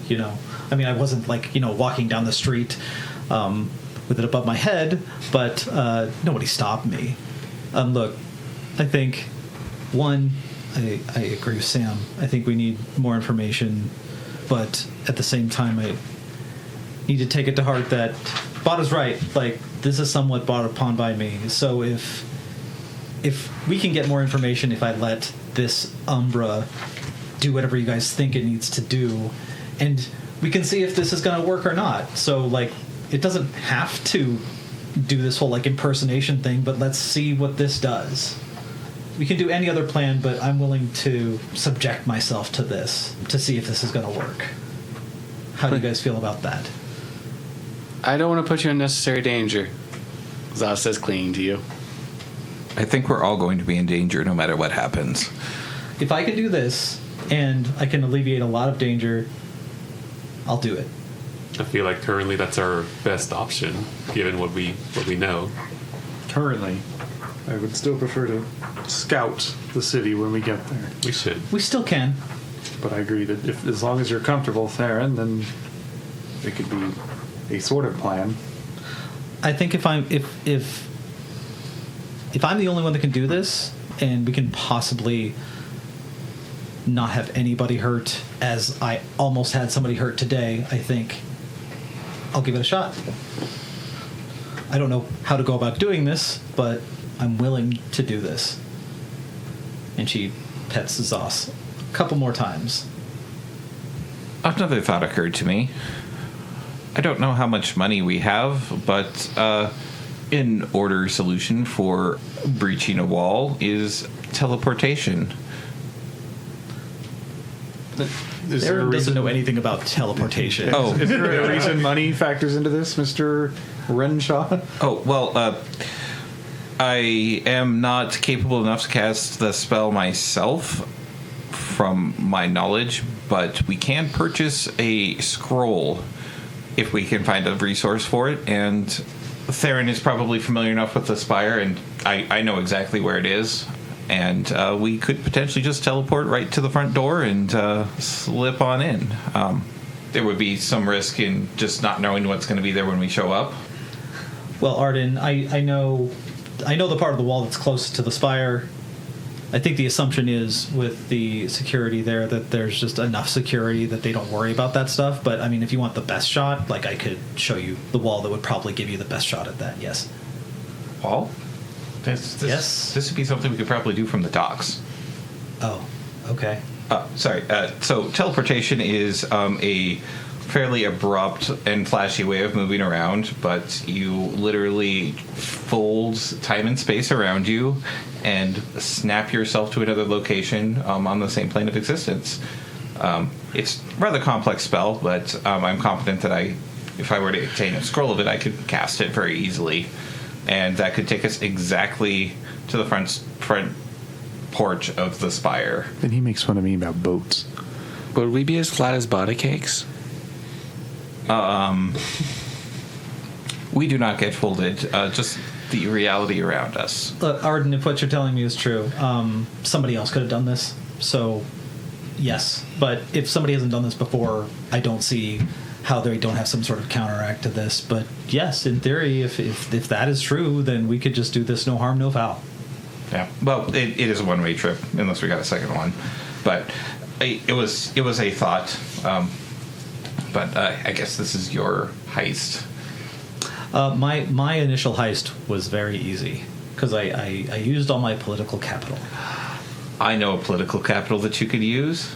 You know, I mean, I wasn't like, you know, walking down the street with it above my head, but nobody stopped me. Look, I think one, I agree with Sam. I think we need more information, but at the same time, I need to take it to heart that Bata's right. Like, this is somewhat brought upon by me. So if we can get more information, if I let this Umbra do whatever you guys think it needs to do, and we can see if this is going to work or not. So, like, it doesn't have to do this whole, like, impersonation thing, but let's see what this does. We can do any other plan, but I'm willing to subject myself to this to see if this is going to work. How do you guys feel about that? I don't want to put you in unnecessary danger. Zaz says, clinging to you. I think we're all going to be in danger no matter what happens. If I can do this and I can alleviate a lot of danger, I'll do it. I feel like currently that's our best option, given what we know. Currently, I would still prefer to scout the city when we get there. We should. We still can. But I agree that if, as long as you're comfortable, Therrin, then it could be a sort of plan. I think if I'm the only one that can do this, and we can possibly not have anybody hurt, as I almost had somebody hurt today, I think I'll give it a shot. I don't know how to go about doing this, but I'm willing to do this. And she pets Zos a couple more times. Another thought occurred to me. I don't know how much money we have, but an order solution for breaching a wall is teleportation. Aaron doesn't know anything about teleportation. Oh, Is there a reason money factors into this, Mr. Renshaw? oh well, I am not capable enough to cast the spell myself, from my knowledge, but we can purchase a scroll if we can find a resource for it, and Therrin is probably familiar enough with the spire, and I know exactly where it is, and we could potentially just teleport right to the front door and slip on in. There would be some risk in just not knowing what's going to be there when we show up. Well, Arden, I know the part of the wall that's closest to the spire. I think the assumption is with the security there that there's just enough security that they don't worry about that stuff. But I mean, if you want the best shot, like, I could show you the wall that would probably give you the best shot at that. Yes. Wall? Yes. This would be something we could probably do from the docks. Oh, okay. Sorry. So teleportation is a fairly abrupt and flashy way of moving around, but you literally fold time and space around you and snap yourself to another location on the same plane of existence. It's a rather complex spell, but I'm confident that if I were to obtain a scroll of it, I could cast it very easily, and that could take us exactly to the front porch of the spire. Then he makes fun of me about boats. Would we be as flat as Bata Cakes? We do not get folded. Just the reality around us. Look, Arden, if what you're telling me is true, somebody else could have done this. So, yes. But if somebody hasn't done this before, I don't see how they don't have some sort of counteract to this. But yes, in theory, if that is true, then we could just do this no harm, no foul. Yeah. Well, it is a one-way trip unless we got a second one, but it was a thought. But I guess this is your heist. My initial heist was very easy because I used all my political capital. I know a political capital that you could use.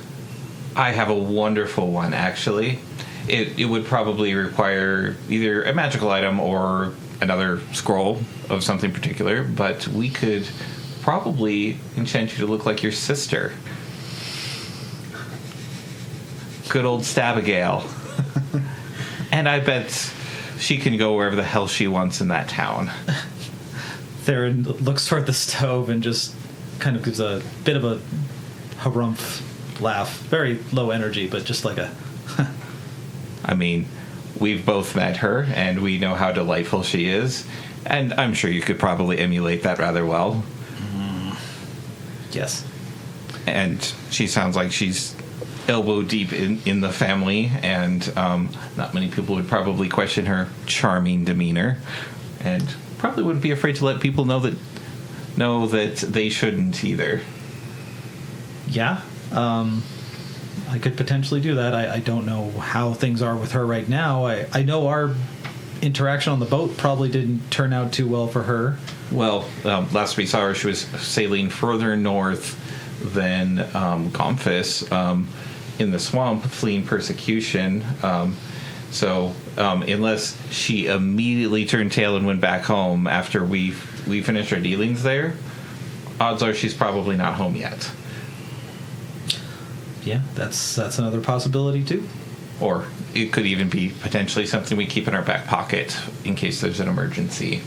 I have a wonderful one, actually. It would probably require either a magical item or another scroll of something particular, but we could probably enchant you to look like your sister. Good old Stabigail. And I bet she can go wherever the hell she wants in that town. Therrin looks toward the stove and just kind of gives a bit of a harumph laugh. Very low energy, but just like a... I mean, we've both met her, and we know how delightful she is, and I'm sure you could probably emulate that rather well. Yes. And she sounds like she's elbow deep in the family, and not many people would probably question her charming demeanor, and probably wouldn't be afraid to let people know that they shouldn't either. Yeah. I could potentially do that. I don't know how things are with her right now. I know our interaction on the boat probably didn't turn out too well for her. Well, last we saw her, she was sailing further north than Gomphis, in the swamp, fleeing persecution. So unless she immediately turned tail and went back home after we finished our dealings there, odds are she's probably not home yet. Yeah, that's another possibility too. Or it could even be potentially something we keep in our back pocket in case there's an emergency.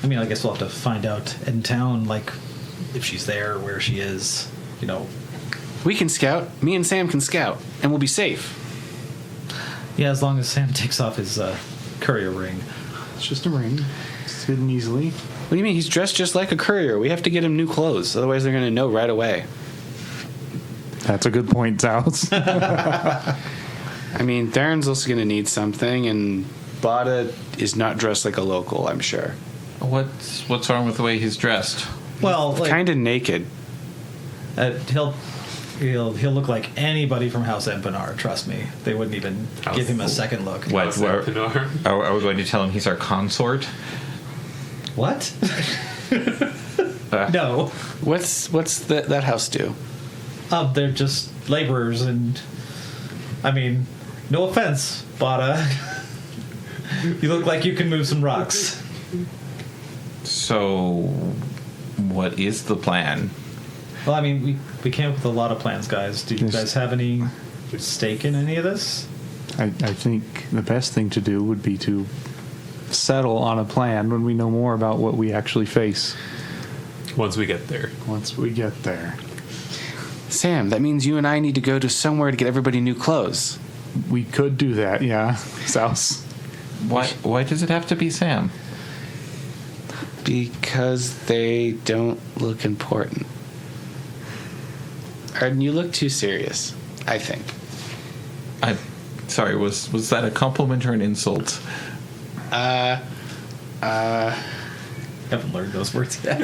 I mean, I guess we'll have to find out in town, like, if she's there, where she is, you know. We can scout. Me and Sam can scout, and we'll be safe. Yeah, as long as Sam takes off his courier ring. It's just a ring. It's hidden easily. What do you mean? He's dressed just like a courier. We have to get him new clothes, otherwise they're going to know right away. That's a good point, Zaus. I mean, Therrin's also going to need something, and Bata is not dressed like a local, I'm sure. What's wrong with the way he's dressed? Well, like, Kind of naked. he'll look like anybody from House Empinar. Trust me, they wouldn't even give him a second look. What? Are we going to tell him he's our consort? What? No. What's that house do? They're just laborers, and I mean, no offense, Bata. You look like you can move some rocks. So, what is the plan? Well, I mean, we came up with a lot of plans, guys. Do you Yes. guys have any stake in any of this? I think the best thing to do would be to settle on a plan when we know more about what we actually face. Once we get there. Once we get there. Sam, that means you and I need to go to somewhere to get everybody new clothes. We could do that, yeah. Zaus. Why does it have to be Sam? Because they don't look important. Arden, you look too serious, I think. I'm sorry. Was that a compliment or an insult? Haven't learned those words yet.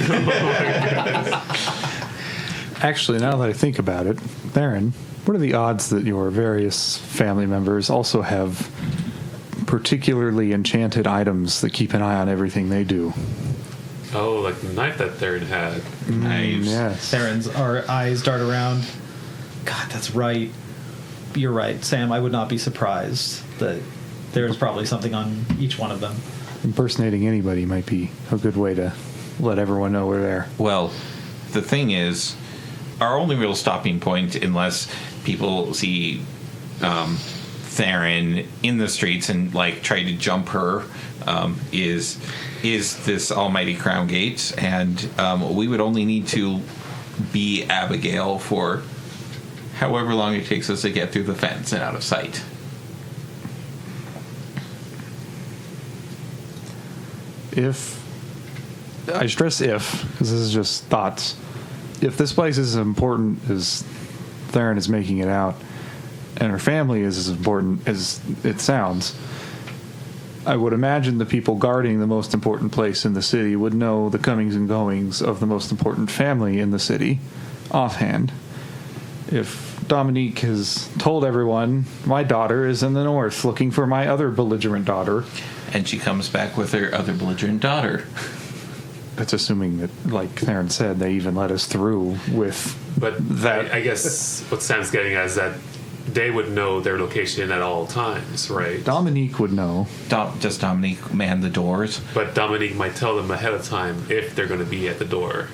Actually, now that I think about it, Therrin, what are the odds that your various family members also have particularly enchanted items that keep an eye on everything they do? Oh, like the knife that Therrin had. Nice. Yes. Therrin's our eyes dart around. God, that's right. You're right, Sam. I would not be surprised that there is probably something on each one of them. Impersonating anybody might be a good way to let everyone know we're there. Well, the thing is, our only real stopping point, unless people see Therrin in the streets and like try to jump her, is this almighty Crown Gate, and we would only need to be Abigail for however long it takes us to get through the fence and out of sight. If I stress if, because this is just thoughts. If this place is as important as Therrin is making it out, and her family is as important as it sounds, I would imagine the people guarding the most important place in the city would know the comings and goings of the most important family in the city offhand. If Dominique has told everyone, my daughter is in the north looking for my other belligerent daughter. And she comes back with her other belligerent daughter. That's assuming that, like Therrin said, they even let us through with But that. I guess what Sam's getting at is that they would know their location at all times, right? Dominique would know. Does Dominique man the doors? But Dominique might tell them ahead of time if they're going to be at the door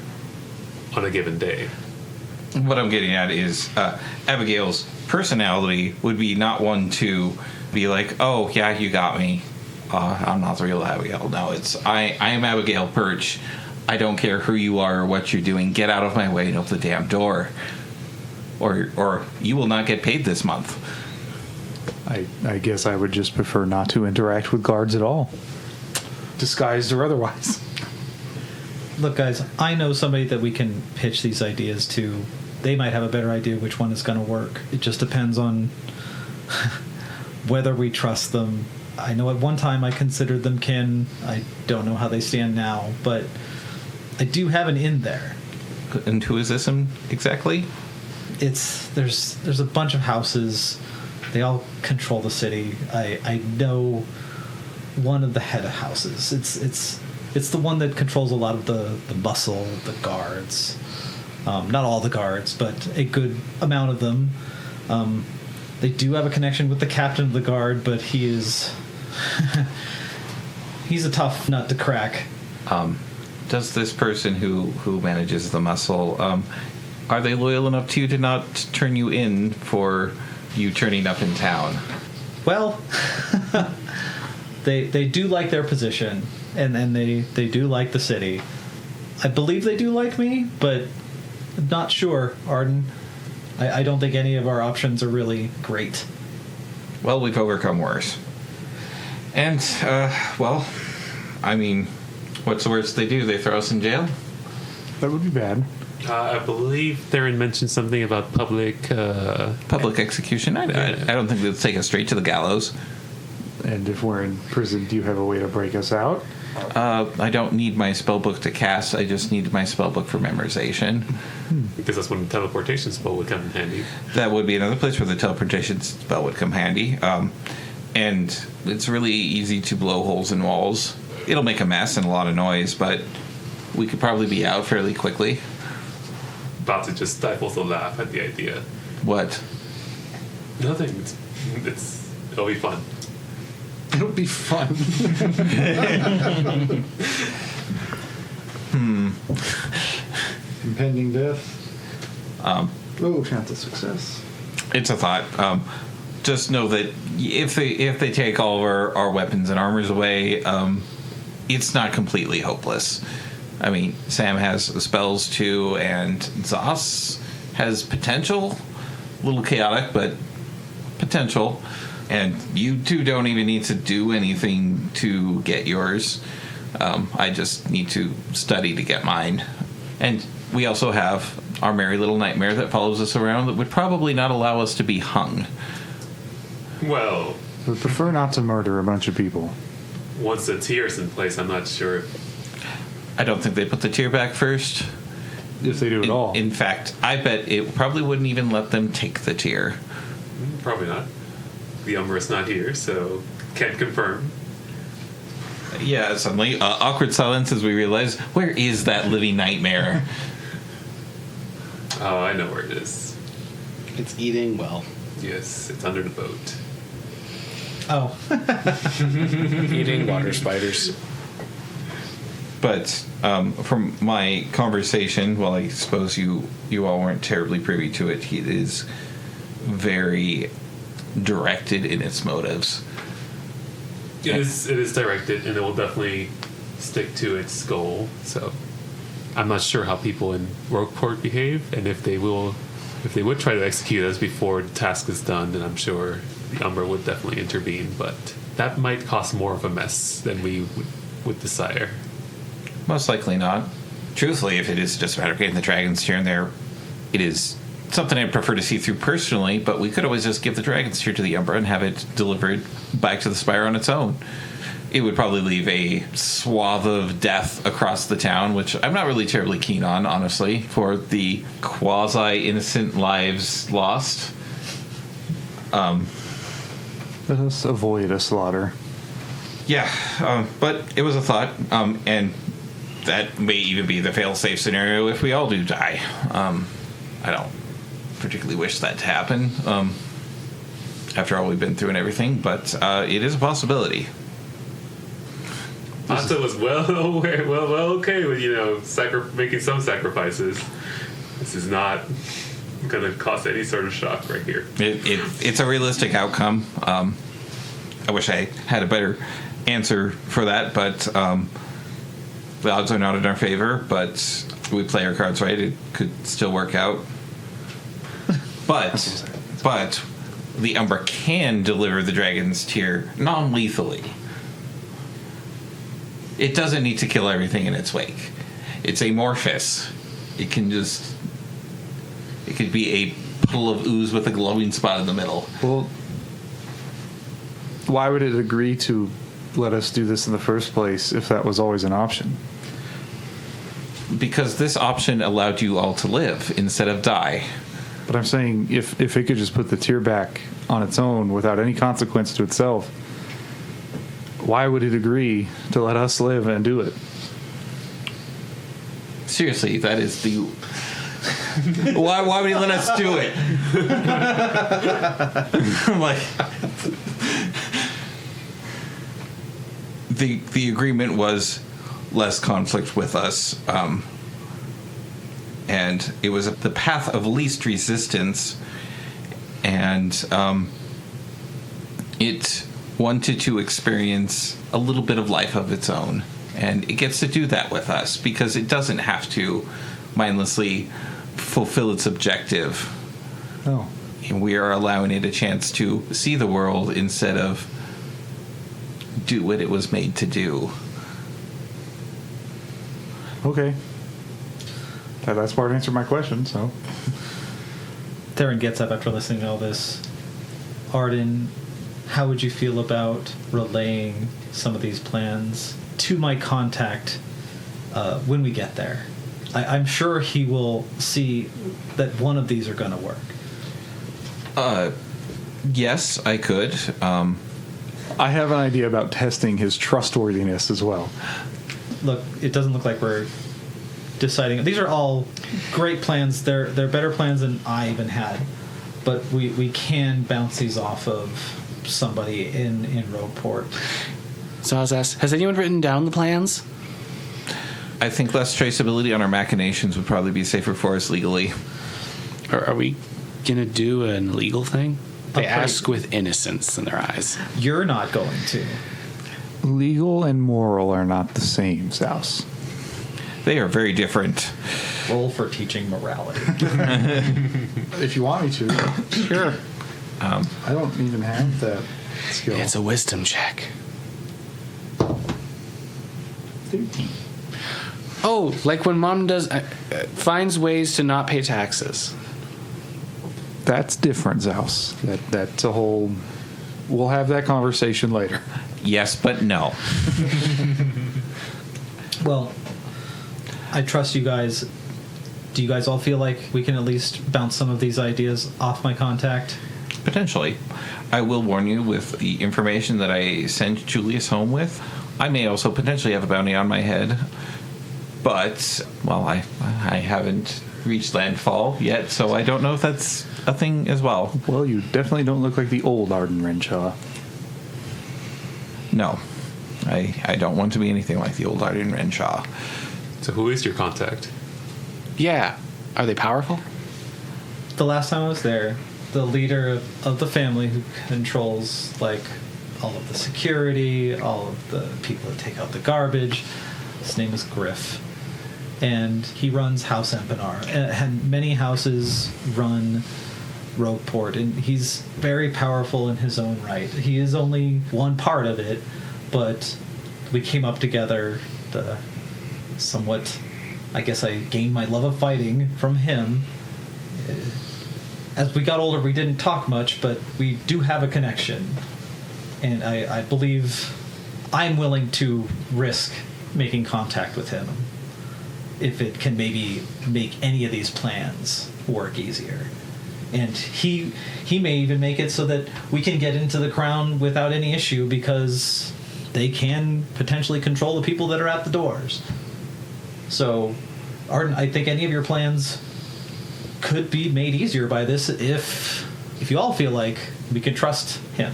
on a given day. What I'm getting at is Abigail's personality would be not one to be like, oh, yeah, you got me. I'm not the real Abigail. No, it's I am Abigail Perch. I don't care who you are or what you're doing. Get out of my way and open the damn door. Or you will not get paid this month. I guess I would just prefer not to interact with guards at all, disguised or otherwise. Look, guys, I know somebody that we can pitch these ideas to. They might have a better idea which one is going to work. It just depends on whether we trust them. I know at one time I considered them kin. I don't know how they stand now, but I do have an in there. And who is this exactly? There's a bunch of houses. They all control the city. I know one of the head of houses. It's the one that controls a lot of the bustle, the guards. Not all the guards, but a good amount of them. They do have a connection with the captain of the guard, but he is he's a tough nut to crack. Does this person who manages the muscle, are they loyal enough to you to not turn you in for you turning up in town? Well, they do like their position, and they do like the city. I believe they do like me, but I'm not sure, Arden. I don't think any of our options are really great. Well, we've overcome worse. And, well, I mean, what's the worst they do? They throw us in jail? That would be bad. I believe Therrin mentioned something about public Execution? I don't think they'll take us straight to the gallows. And if we're in prison, do you have a way to break us out? I don't need my spellbook to cast. I just need my spellbook for memorization. Because that's when the teleportation spell would come in handy. That would be another place where the teleportation spell would come handy. And it's really easy to blow holes in walls. It'll make a mess and a lot of noise, but we could probably be out fairly quickly. Bata just stifles a laugh at the idea. What? Nothing. It'll be fun. It'll be fun. Impending death. Oh, chance of success. It's a thought. Just know that if they take all of our weapons and armors away, it's not completely hopeless. I mean, Sam has spells too, and Zos has potential. A little chaotic, but potential. And you two don't even need to do anything to get yours. I just need to study to get mine. And we also have our merry little nightmare that follows us around that would probably not allow us to be hung. Well, I would prefer not to murder a bunch of people. once the tier's in place, I'm not sure. I don't think they put the tier back first. If they do at all. In fact, I bet it probably wouldn't even let them take the tier. Probably not. The Umbra not here, so can't confirm. Yeah, suddenly, awkward silence as we realize, where is that living nightmare? Oh, I know where it is. It's eating well. Yes, it's under the boat. Oh. Eating water spiders. But from my conversation, well, I suppose you all weren't terribly privy to it, it is very directed in its motives. It is directed, and it will definitely stick to its goal. So, I'm not sure how people in Rogueport behave, and if they would try to execute us before the task is done, then I'm sure the Umbra would definitely intervene. But that might cause more of a mess than we would desire. Most likely not. Truthfully, if it is just a matter of getting the dragons here and there, it is something I'd prefer to see through personally, but we could always just give the dragon's tear to the Umbra and have it delivered back to the Spire on its own. It would probably leave a swath of death across the town, which I'm not really terribly keen on, honestly, for the quasi-innocent lives lost. Let us avoid a slaughter. Yeah, but it was a thought, and that may even be the fail-safe scenario if we all do die. I don't particularly wish that to happen after all we've been through and everything, but it is a possibility. Bata was well okay with making some sacrifices. This is not going to cause any sort of shock right here. It's a realistic outcome. I wish I had a better answer for that, but the odds are not in our favor. But we play our cards right; it could still work out. But the Umbra can deliver the dragon's tear non-lethally. It doesn't need to kill everything in its wake. It's amorphous. It can just... It could be a puddle of ooze with a glowing spot in the middle. Well, why would it agree to let us do this in the first place if that was always an option? Because this option allowed you all to live instead of die. But I'm saying if it could just put the tear back on its own without any consequence to itself, why would it agree to let us live and do it? Seriously, that is the... why would he let us do it? I'm like... The agreement was less conflict with us, and it was the path of least resistance, and it wanted to experience a little bit of life of its own, and it gets to do that with us because it doesn't have to mindlessly fulfill its objective. Oh. And we are allowing it a chance to see the world instead of do what it was made to do. Okay. That's part of answer my question, so. Therrin gets up after listening to all this. Arden, how would you feel about relaying some of these plans to my contact when we get there? I'm sure he will see that one of these are going to work. Yes, I could. I have an idea about testing his trustworthiness as well. Look, it doesn't look like we're deciding. These are all great plans. They're better plans than I even had. But we can bounce these off of somebody in Rogueport. So I was asked, has anyone written down the plans? I think less traceability on our machinations would probably be safer for us legally. Or are we going to do an illegal thing? They Afraid. ask with innocence in their eyes. You're not going to. Legal and moral are not the same, Souse. They are very different. Roll for teaching morality. If you want me to. Sure. I don't even have that skill. It's a wisdom check. 13. Oh, like when mom does finds ways to not pay taxes. That's different, Zouse. That's a whole... We'll have that conversation later. Yes, but no. Well, I trust you guys. Do you guys all feel like we can at least bounce some of these ideas off my contact? Potentially. I will warn you with the information that I send Julius home with. I may also potentially have a bounty on my head. But, well, I haven't reached landfall yet, so I don't know if that's a thing as well. Well, you definitely don't look like the old Arden Renshaw. No. I don't want to be anything like the old Arden Renshaw. So who is your contact? Yeah. Are they powerful? The last time I was there, the leader of the family who controls, like, all of the security, all of the people that take out the garbage, his name is Griff. And he runs House Empinar. And many houses run Rogueport, and he's very powerful in his own right. He is only one part of it, but we came up together. The somewhat, I guess I gained my love of fighting from him. As we got older, we didn't talk much, but we do have a connection. And I believe I'm willing to risk making contact with him if it can maybe make any of these plans work easier. And he may even make it so that we can get into the crown without any issue because they can potentially control the people that are at the doors. So, Arden, I think any of your plans could be made easier by this if you all feel like we can trust him.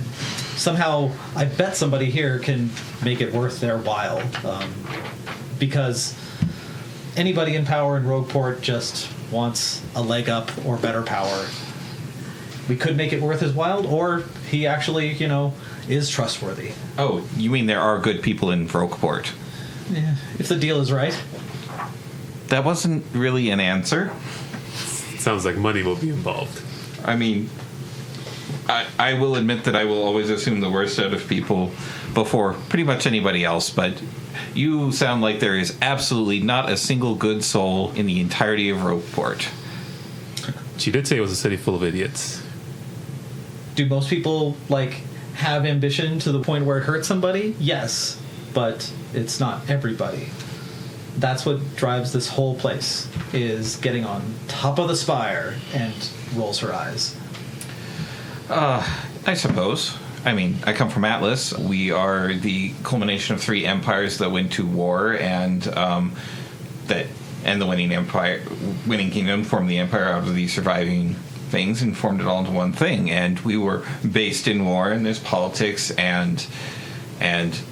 Somehow, I bet somebody here can make it worth their while, because anybody in power in Rogueport just wants a leg up or better power. We could make it worth his while, or he actually, is trustworthy. Oh, you mean there are good people in Rogueport? Yeah, if the deal is right. That wasn't really an answer. Sounds like money will be involved. I mean, I will admit that I will always assume the worst out of people before pretty much anybody else, but you sound like there is absolutely not a single good soul in the entirety of Rogueport. She did say it was a city full of idiots. Do most people, have ambition to the point where it hurts somebody? Yes, but it's not everybody. That's what drives this whole place, is getting on top of the spire, and rolls her eyes. I suppose. I mean, I come from Atlas. We are the culmination of 3 empires that went to war, and the winning kingdom formed the empire out of the surviving things and formed it all into one thing. And we were based in war, and there's politics and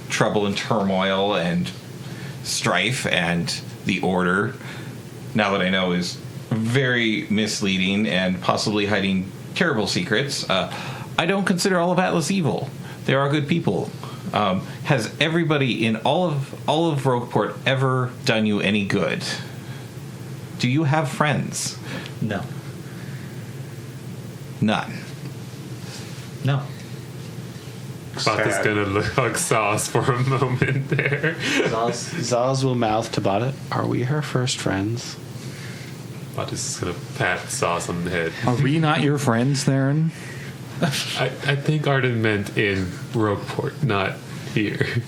trouble and turmoil and strife, and the order, now that I know, is very misleading and possibly hiding terrible secrets. I don't consider all of Atlas evil. There are good people. Has everybody in all of Rogueport ever done you any good? Do you have friends? No. None. No. Bata's gonna look like Sauce for a moment there. Zaz will mouth to Bata, "Are we her first friends?" Bata's just gonna pat Sauce on the head. Are we not your friends, Therrin? I think Arden meant in Rogueport, not here.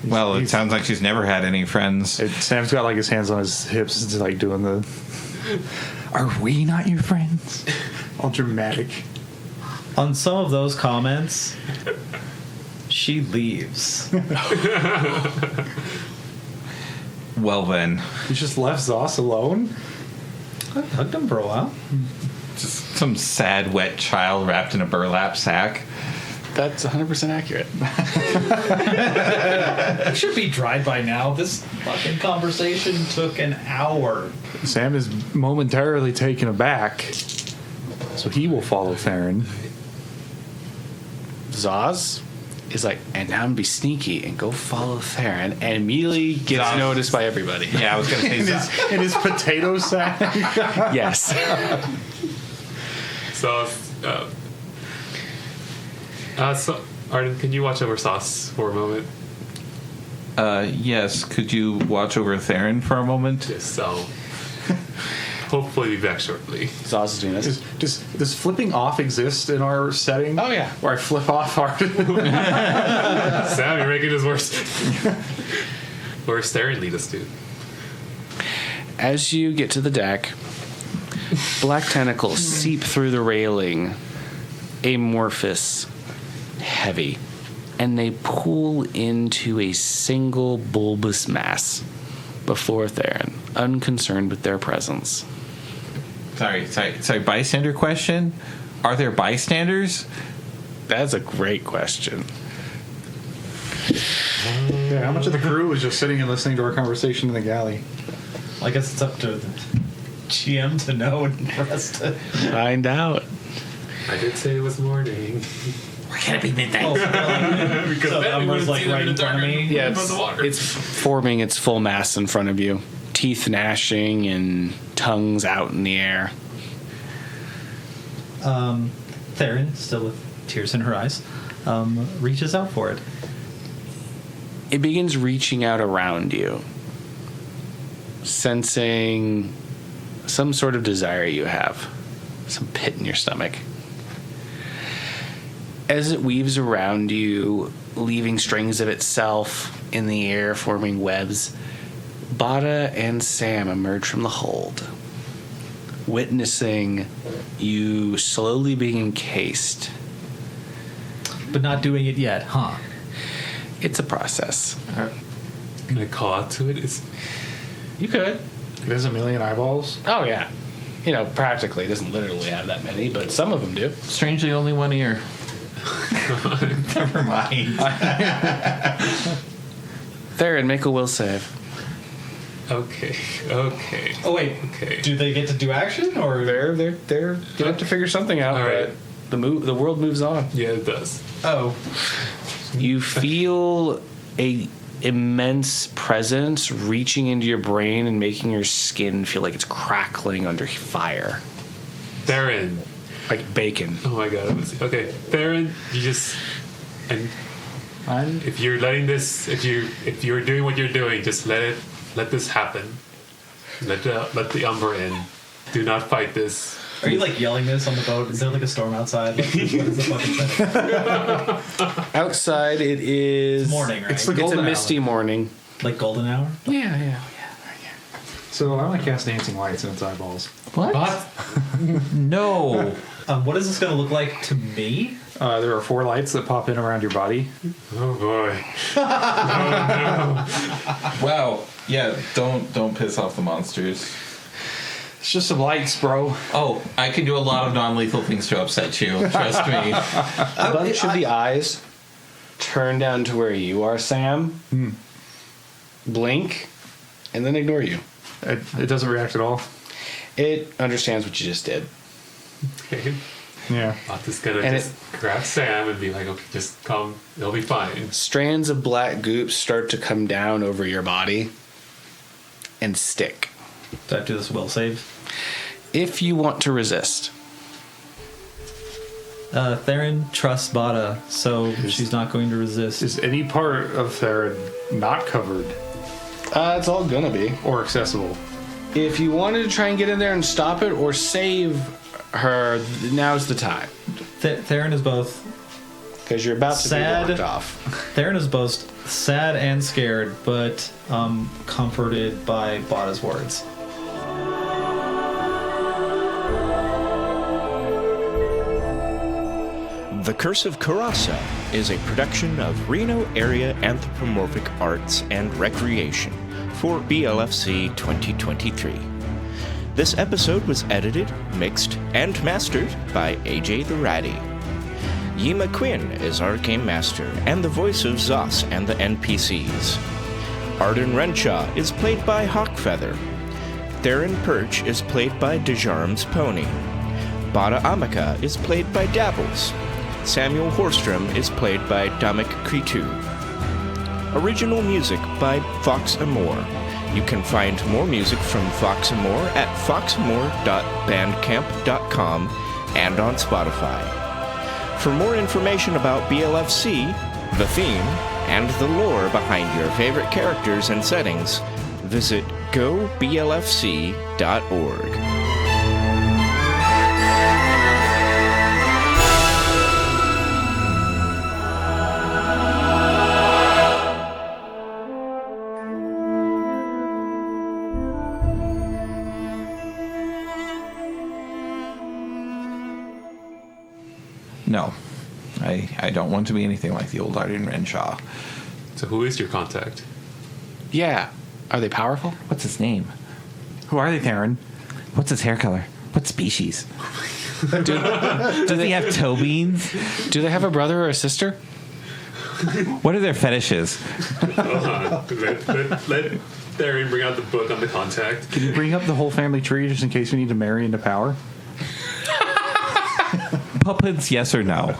Well, it sounds like she's never had any friends. Sam's got his hands on his hips, just doing the. Are we not your friends? All dramatic. On some of those comments, she leaves. Well then, You just left Zos alone? I hugged him for a while. just some sad, wet child wrapped in a burlap sack. That's 100% accurate. It should be dried by now. This fucking conversation took an hour. Sam is momentarily taken aback, so he will follow Therrin. Zaz is like, and now I'm gonna be sneaky and go follow Therrin, and immediately gets Zaz. noticed by everybody. Yeah, I was going to say In his potato sack. Yes. So, Arden, can you watch over Sauce for a moment? yes, could you watch over Therrin for a moment? Yes, so hopefully be back shortly. Zaz is doing this. Does flipping off exist in our setting? Oh, yeah. Where I flip off hard. Sam, you're making this worse. Where's Theron lead us to? As you get to the deck, black tentacles seep through the railing, amorphous, heavy, and they pull into a single bulbous mass before Theron, unconcerned with their presence. Sorry, bystander question? Are there bystanders? That's a great question. Yeah, how much of the crew was just sitting and listening to our conversation in the galley? I guess it's up to the GM to know and for us to. Find out. I did say it was morning. Why can't it be midnight? Oh, Because so then we Umbra's would've seen right them in front of me. Yeah, above the water. it's forming its full mass in front of you. Teeth gnashing and tongues out in the air. Theron, still with tears in her eyes, reaches out for it. It begins reaching out around you. sensing some sort of desire you have, some pit in your stomach. As it weaves around you, leaving strings of itself in the air, forming webs, Bata and Sam emerge from the hold, witnessing you slowly being encased. But not doing it yet, huh? It's a process. Can I call out to it? You could. There's a million eyeballs. Oh, yeah. You know, practically. It doesn't literally have that many, but some of them do. Strangely, only one ear. Never mind. Therrin, make a will save. Okay. Oh wait. Okay. Do they get to do action or? They're gonna have to figure something out. All right. But the world moves on. Yeah, it does. Oh. You feel a immense presence reaching into your brain and making your skin feel like it's crackling under fire, Therrin. like bacon. Oh my god. Okay. Therrin, you just... And if you're letting this... If you're doing what you're doing, just let this happen. Let the Umbra in. Do not fight this. Are you like yelling this on the boat? Is there like a storm outside? Like, what is the fucking setting? Outside, it is It's morning, right? It's the It's a golden misty hour. morning. Like golden hour? Yeah. So I want to cast dancing lights in its eyeballs. What? No. What is this going to look like to me? There are 4 lights that pop in around your body. Oh boy. Wow. Yeah, don't piss off the monsters. It's just some lights, bro. Oh, I can do a lot of non-lethal things to upset you. Trust me. A bunch of the eyes turn down to where you are, Sam. Blink, and then ignore you. It doesn't react at all. It understands what you just did. Okay. Yeah. I'm just gonna And just grab Sam and be like, okay, just come. It'll be fine. Strands of black goop start to come down over your body and stick. Do I have to do this will save? If you want to resist. Therrin trusts Bata, so she's not going to resist. Is any part of Therrin not covered It's all gonna be. or accessible? If you wanted to try and get in there and stop it or save her, now's the time. Therrin is both Because you're about to Sad. be locked off. Therrin is both sad and scared, but comforted by Bata's words. The Curse of Coeurasa is a production of Reno Area Anthropomorphic Arts and Recreation for BLFC 2023. This episode was edited, mixed, and mastered by AJ the Ratty. Yima Quinn is our game master and the voice of Zos and the NPCs. Arden Renshaw is played by Hawkfeather. Theron Perch is played by Dejarm's Pony. Bata Amaka is played by Dabbles. Samuel Horstrom is played by Damek Kritu. Original music by Fox Amore. You can find more music from Fox Amore at foxamore.bandcamp.com and on Spotify. For more information about BLFC, the theme, and the lore behind your favorite characters and settings, visit goblfc.org. No. I don't want to be anything like the old Arden Renshaw. So who is your contact? Yeah. Are they powerful? What's his name? Who are they, Theron? What's his hair color? What species? Do Does he have toe beans? they have a brother or a sister? What are their fetishes? Hold on. Let Theron bring out the book on the contact. Can you bring up the whole family tree just in case we need to marry into power? Puppets, yes or no?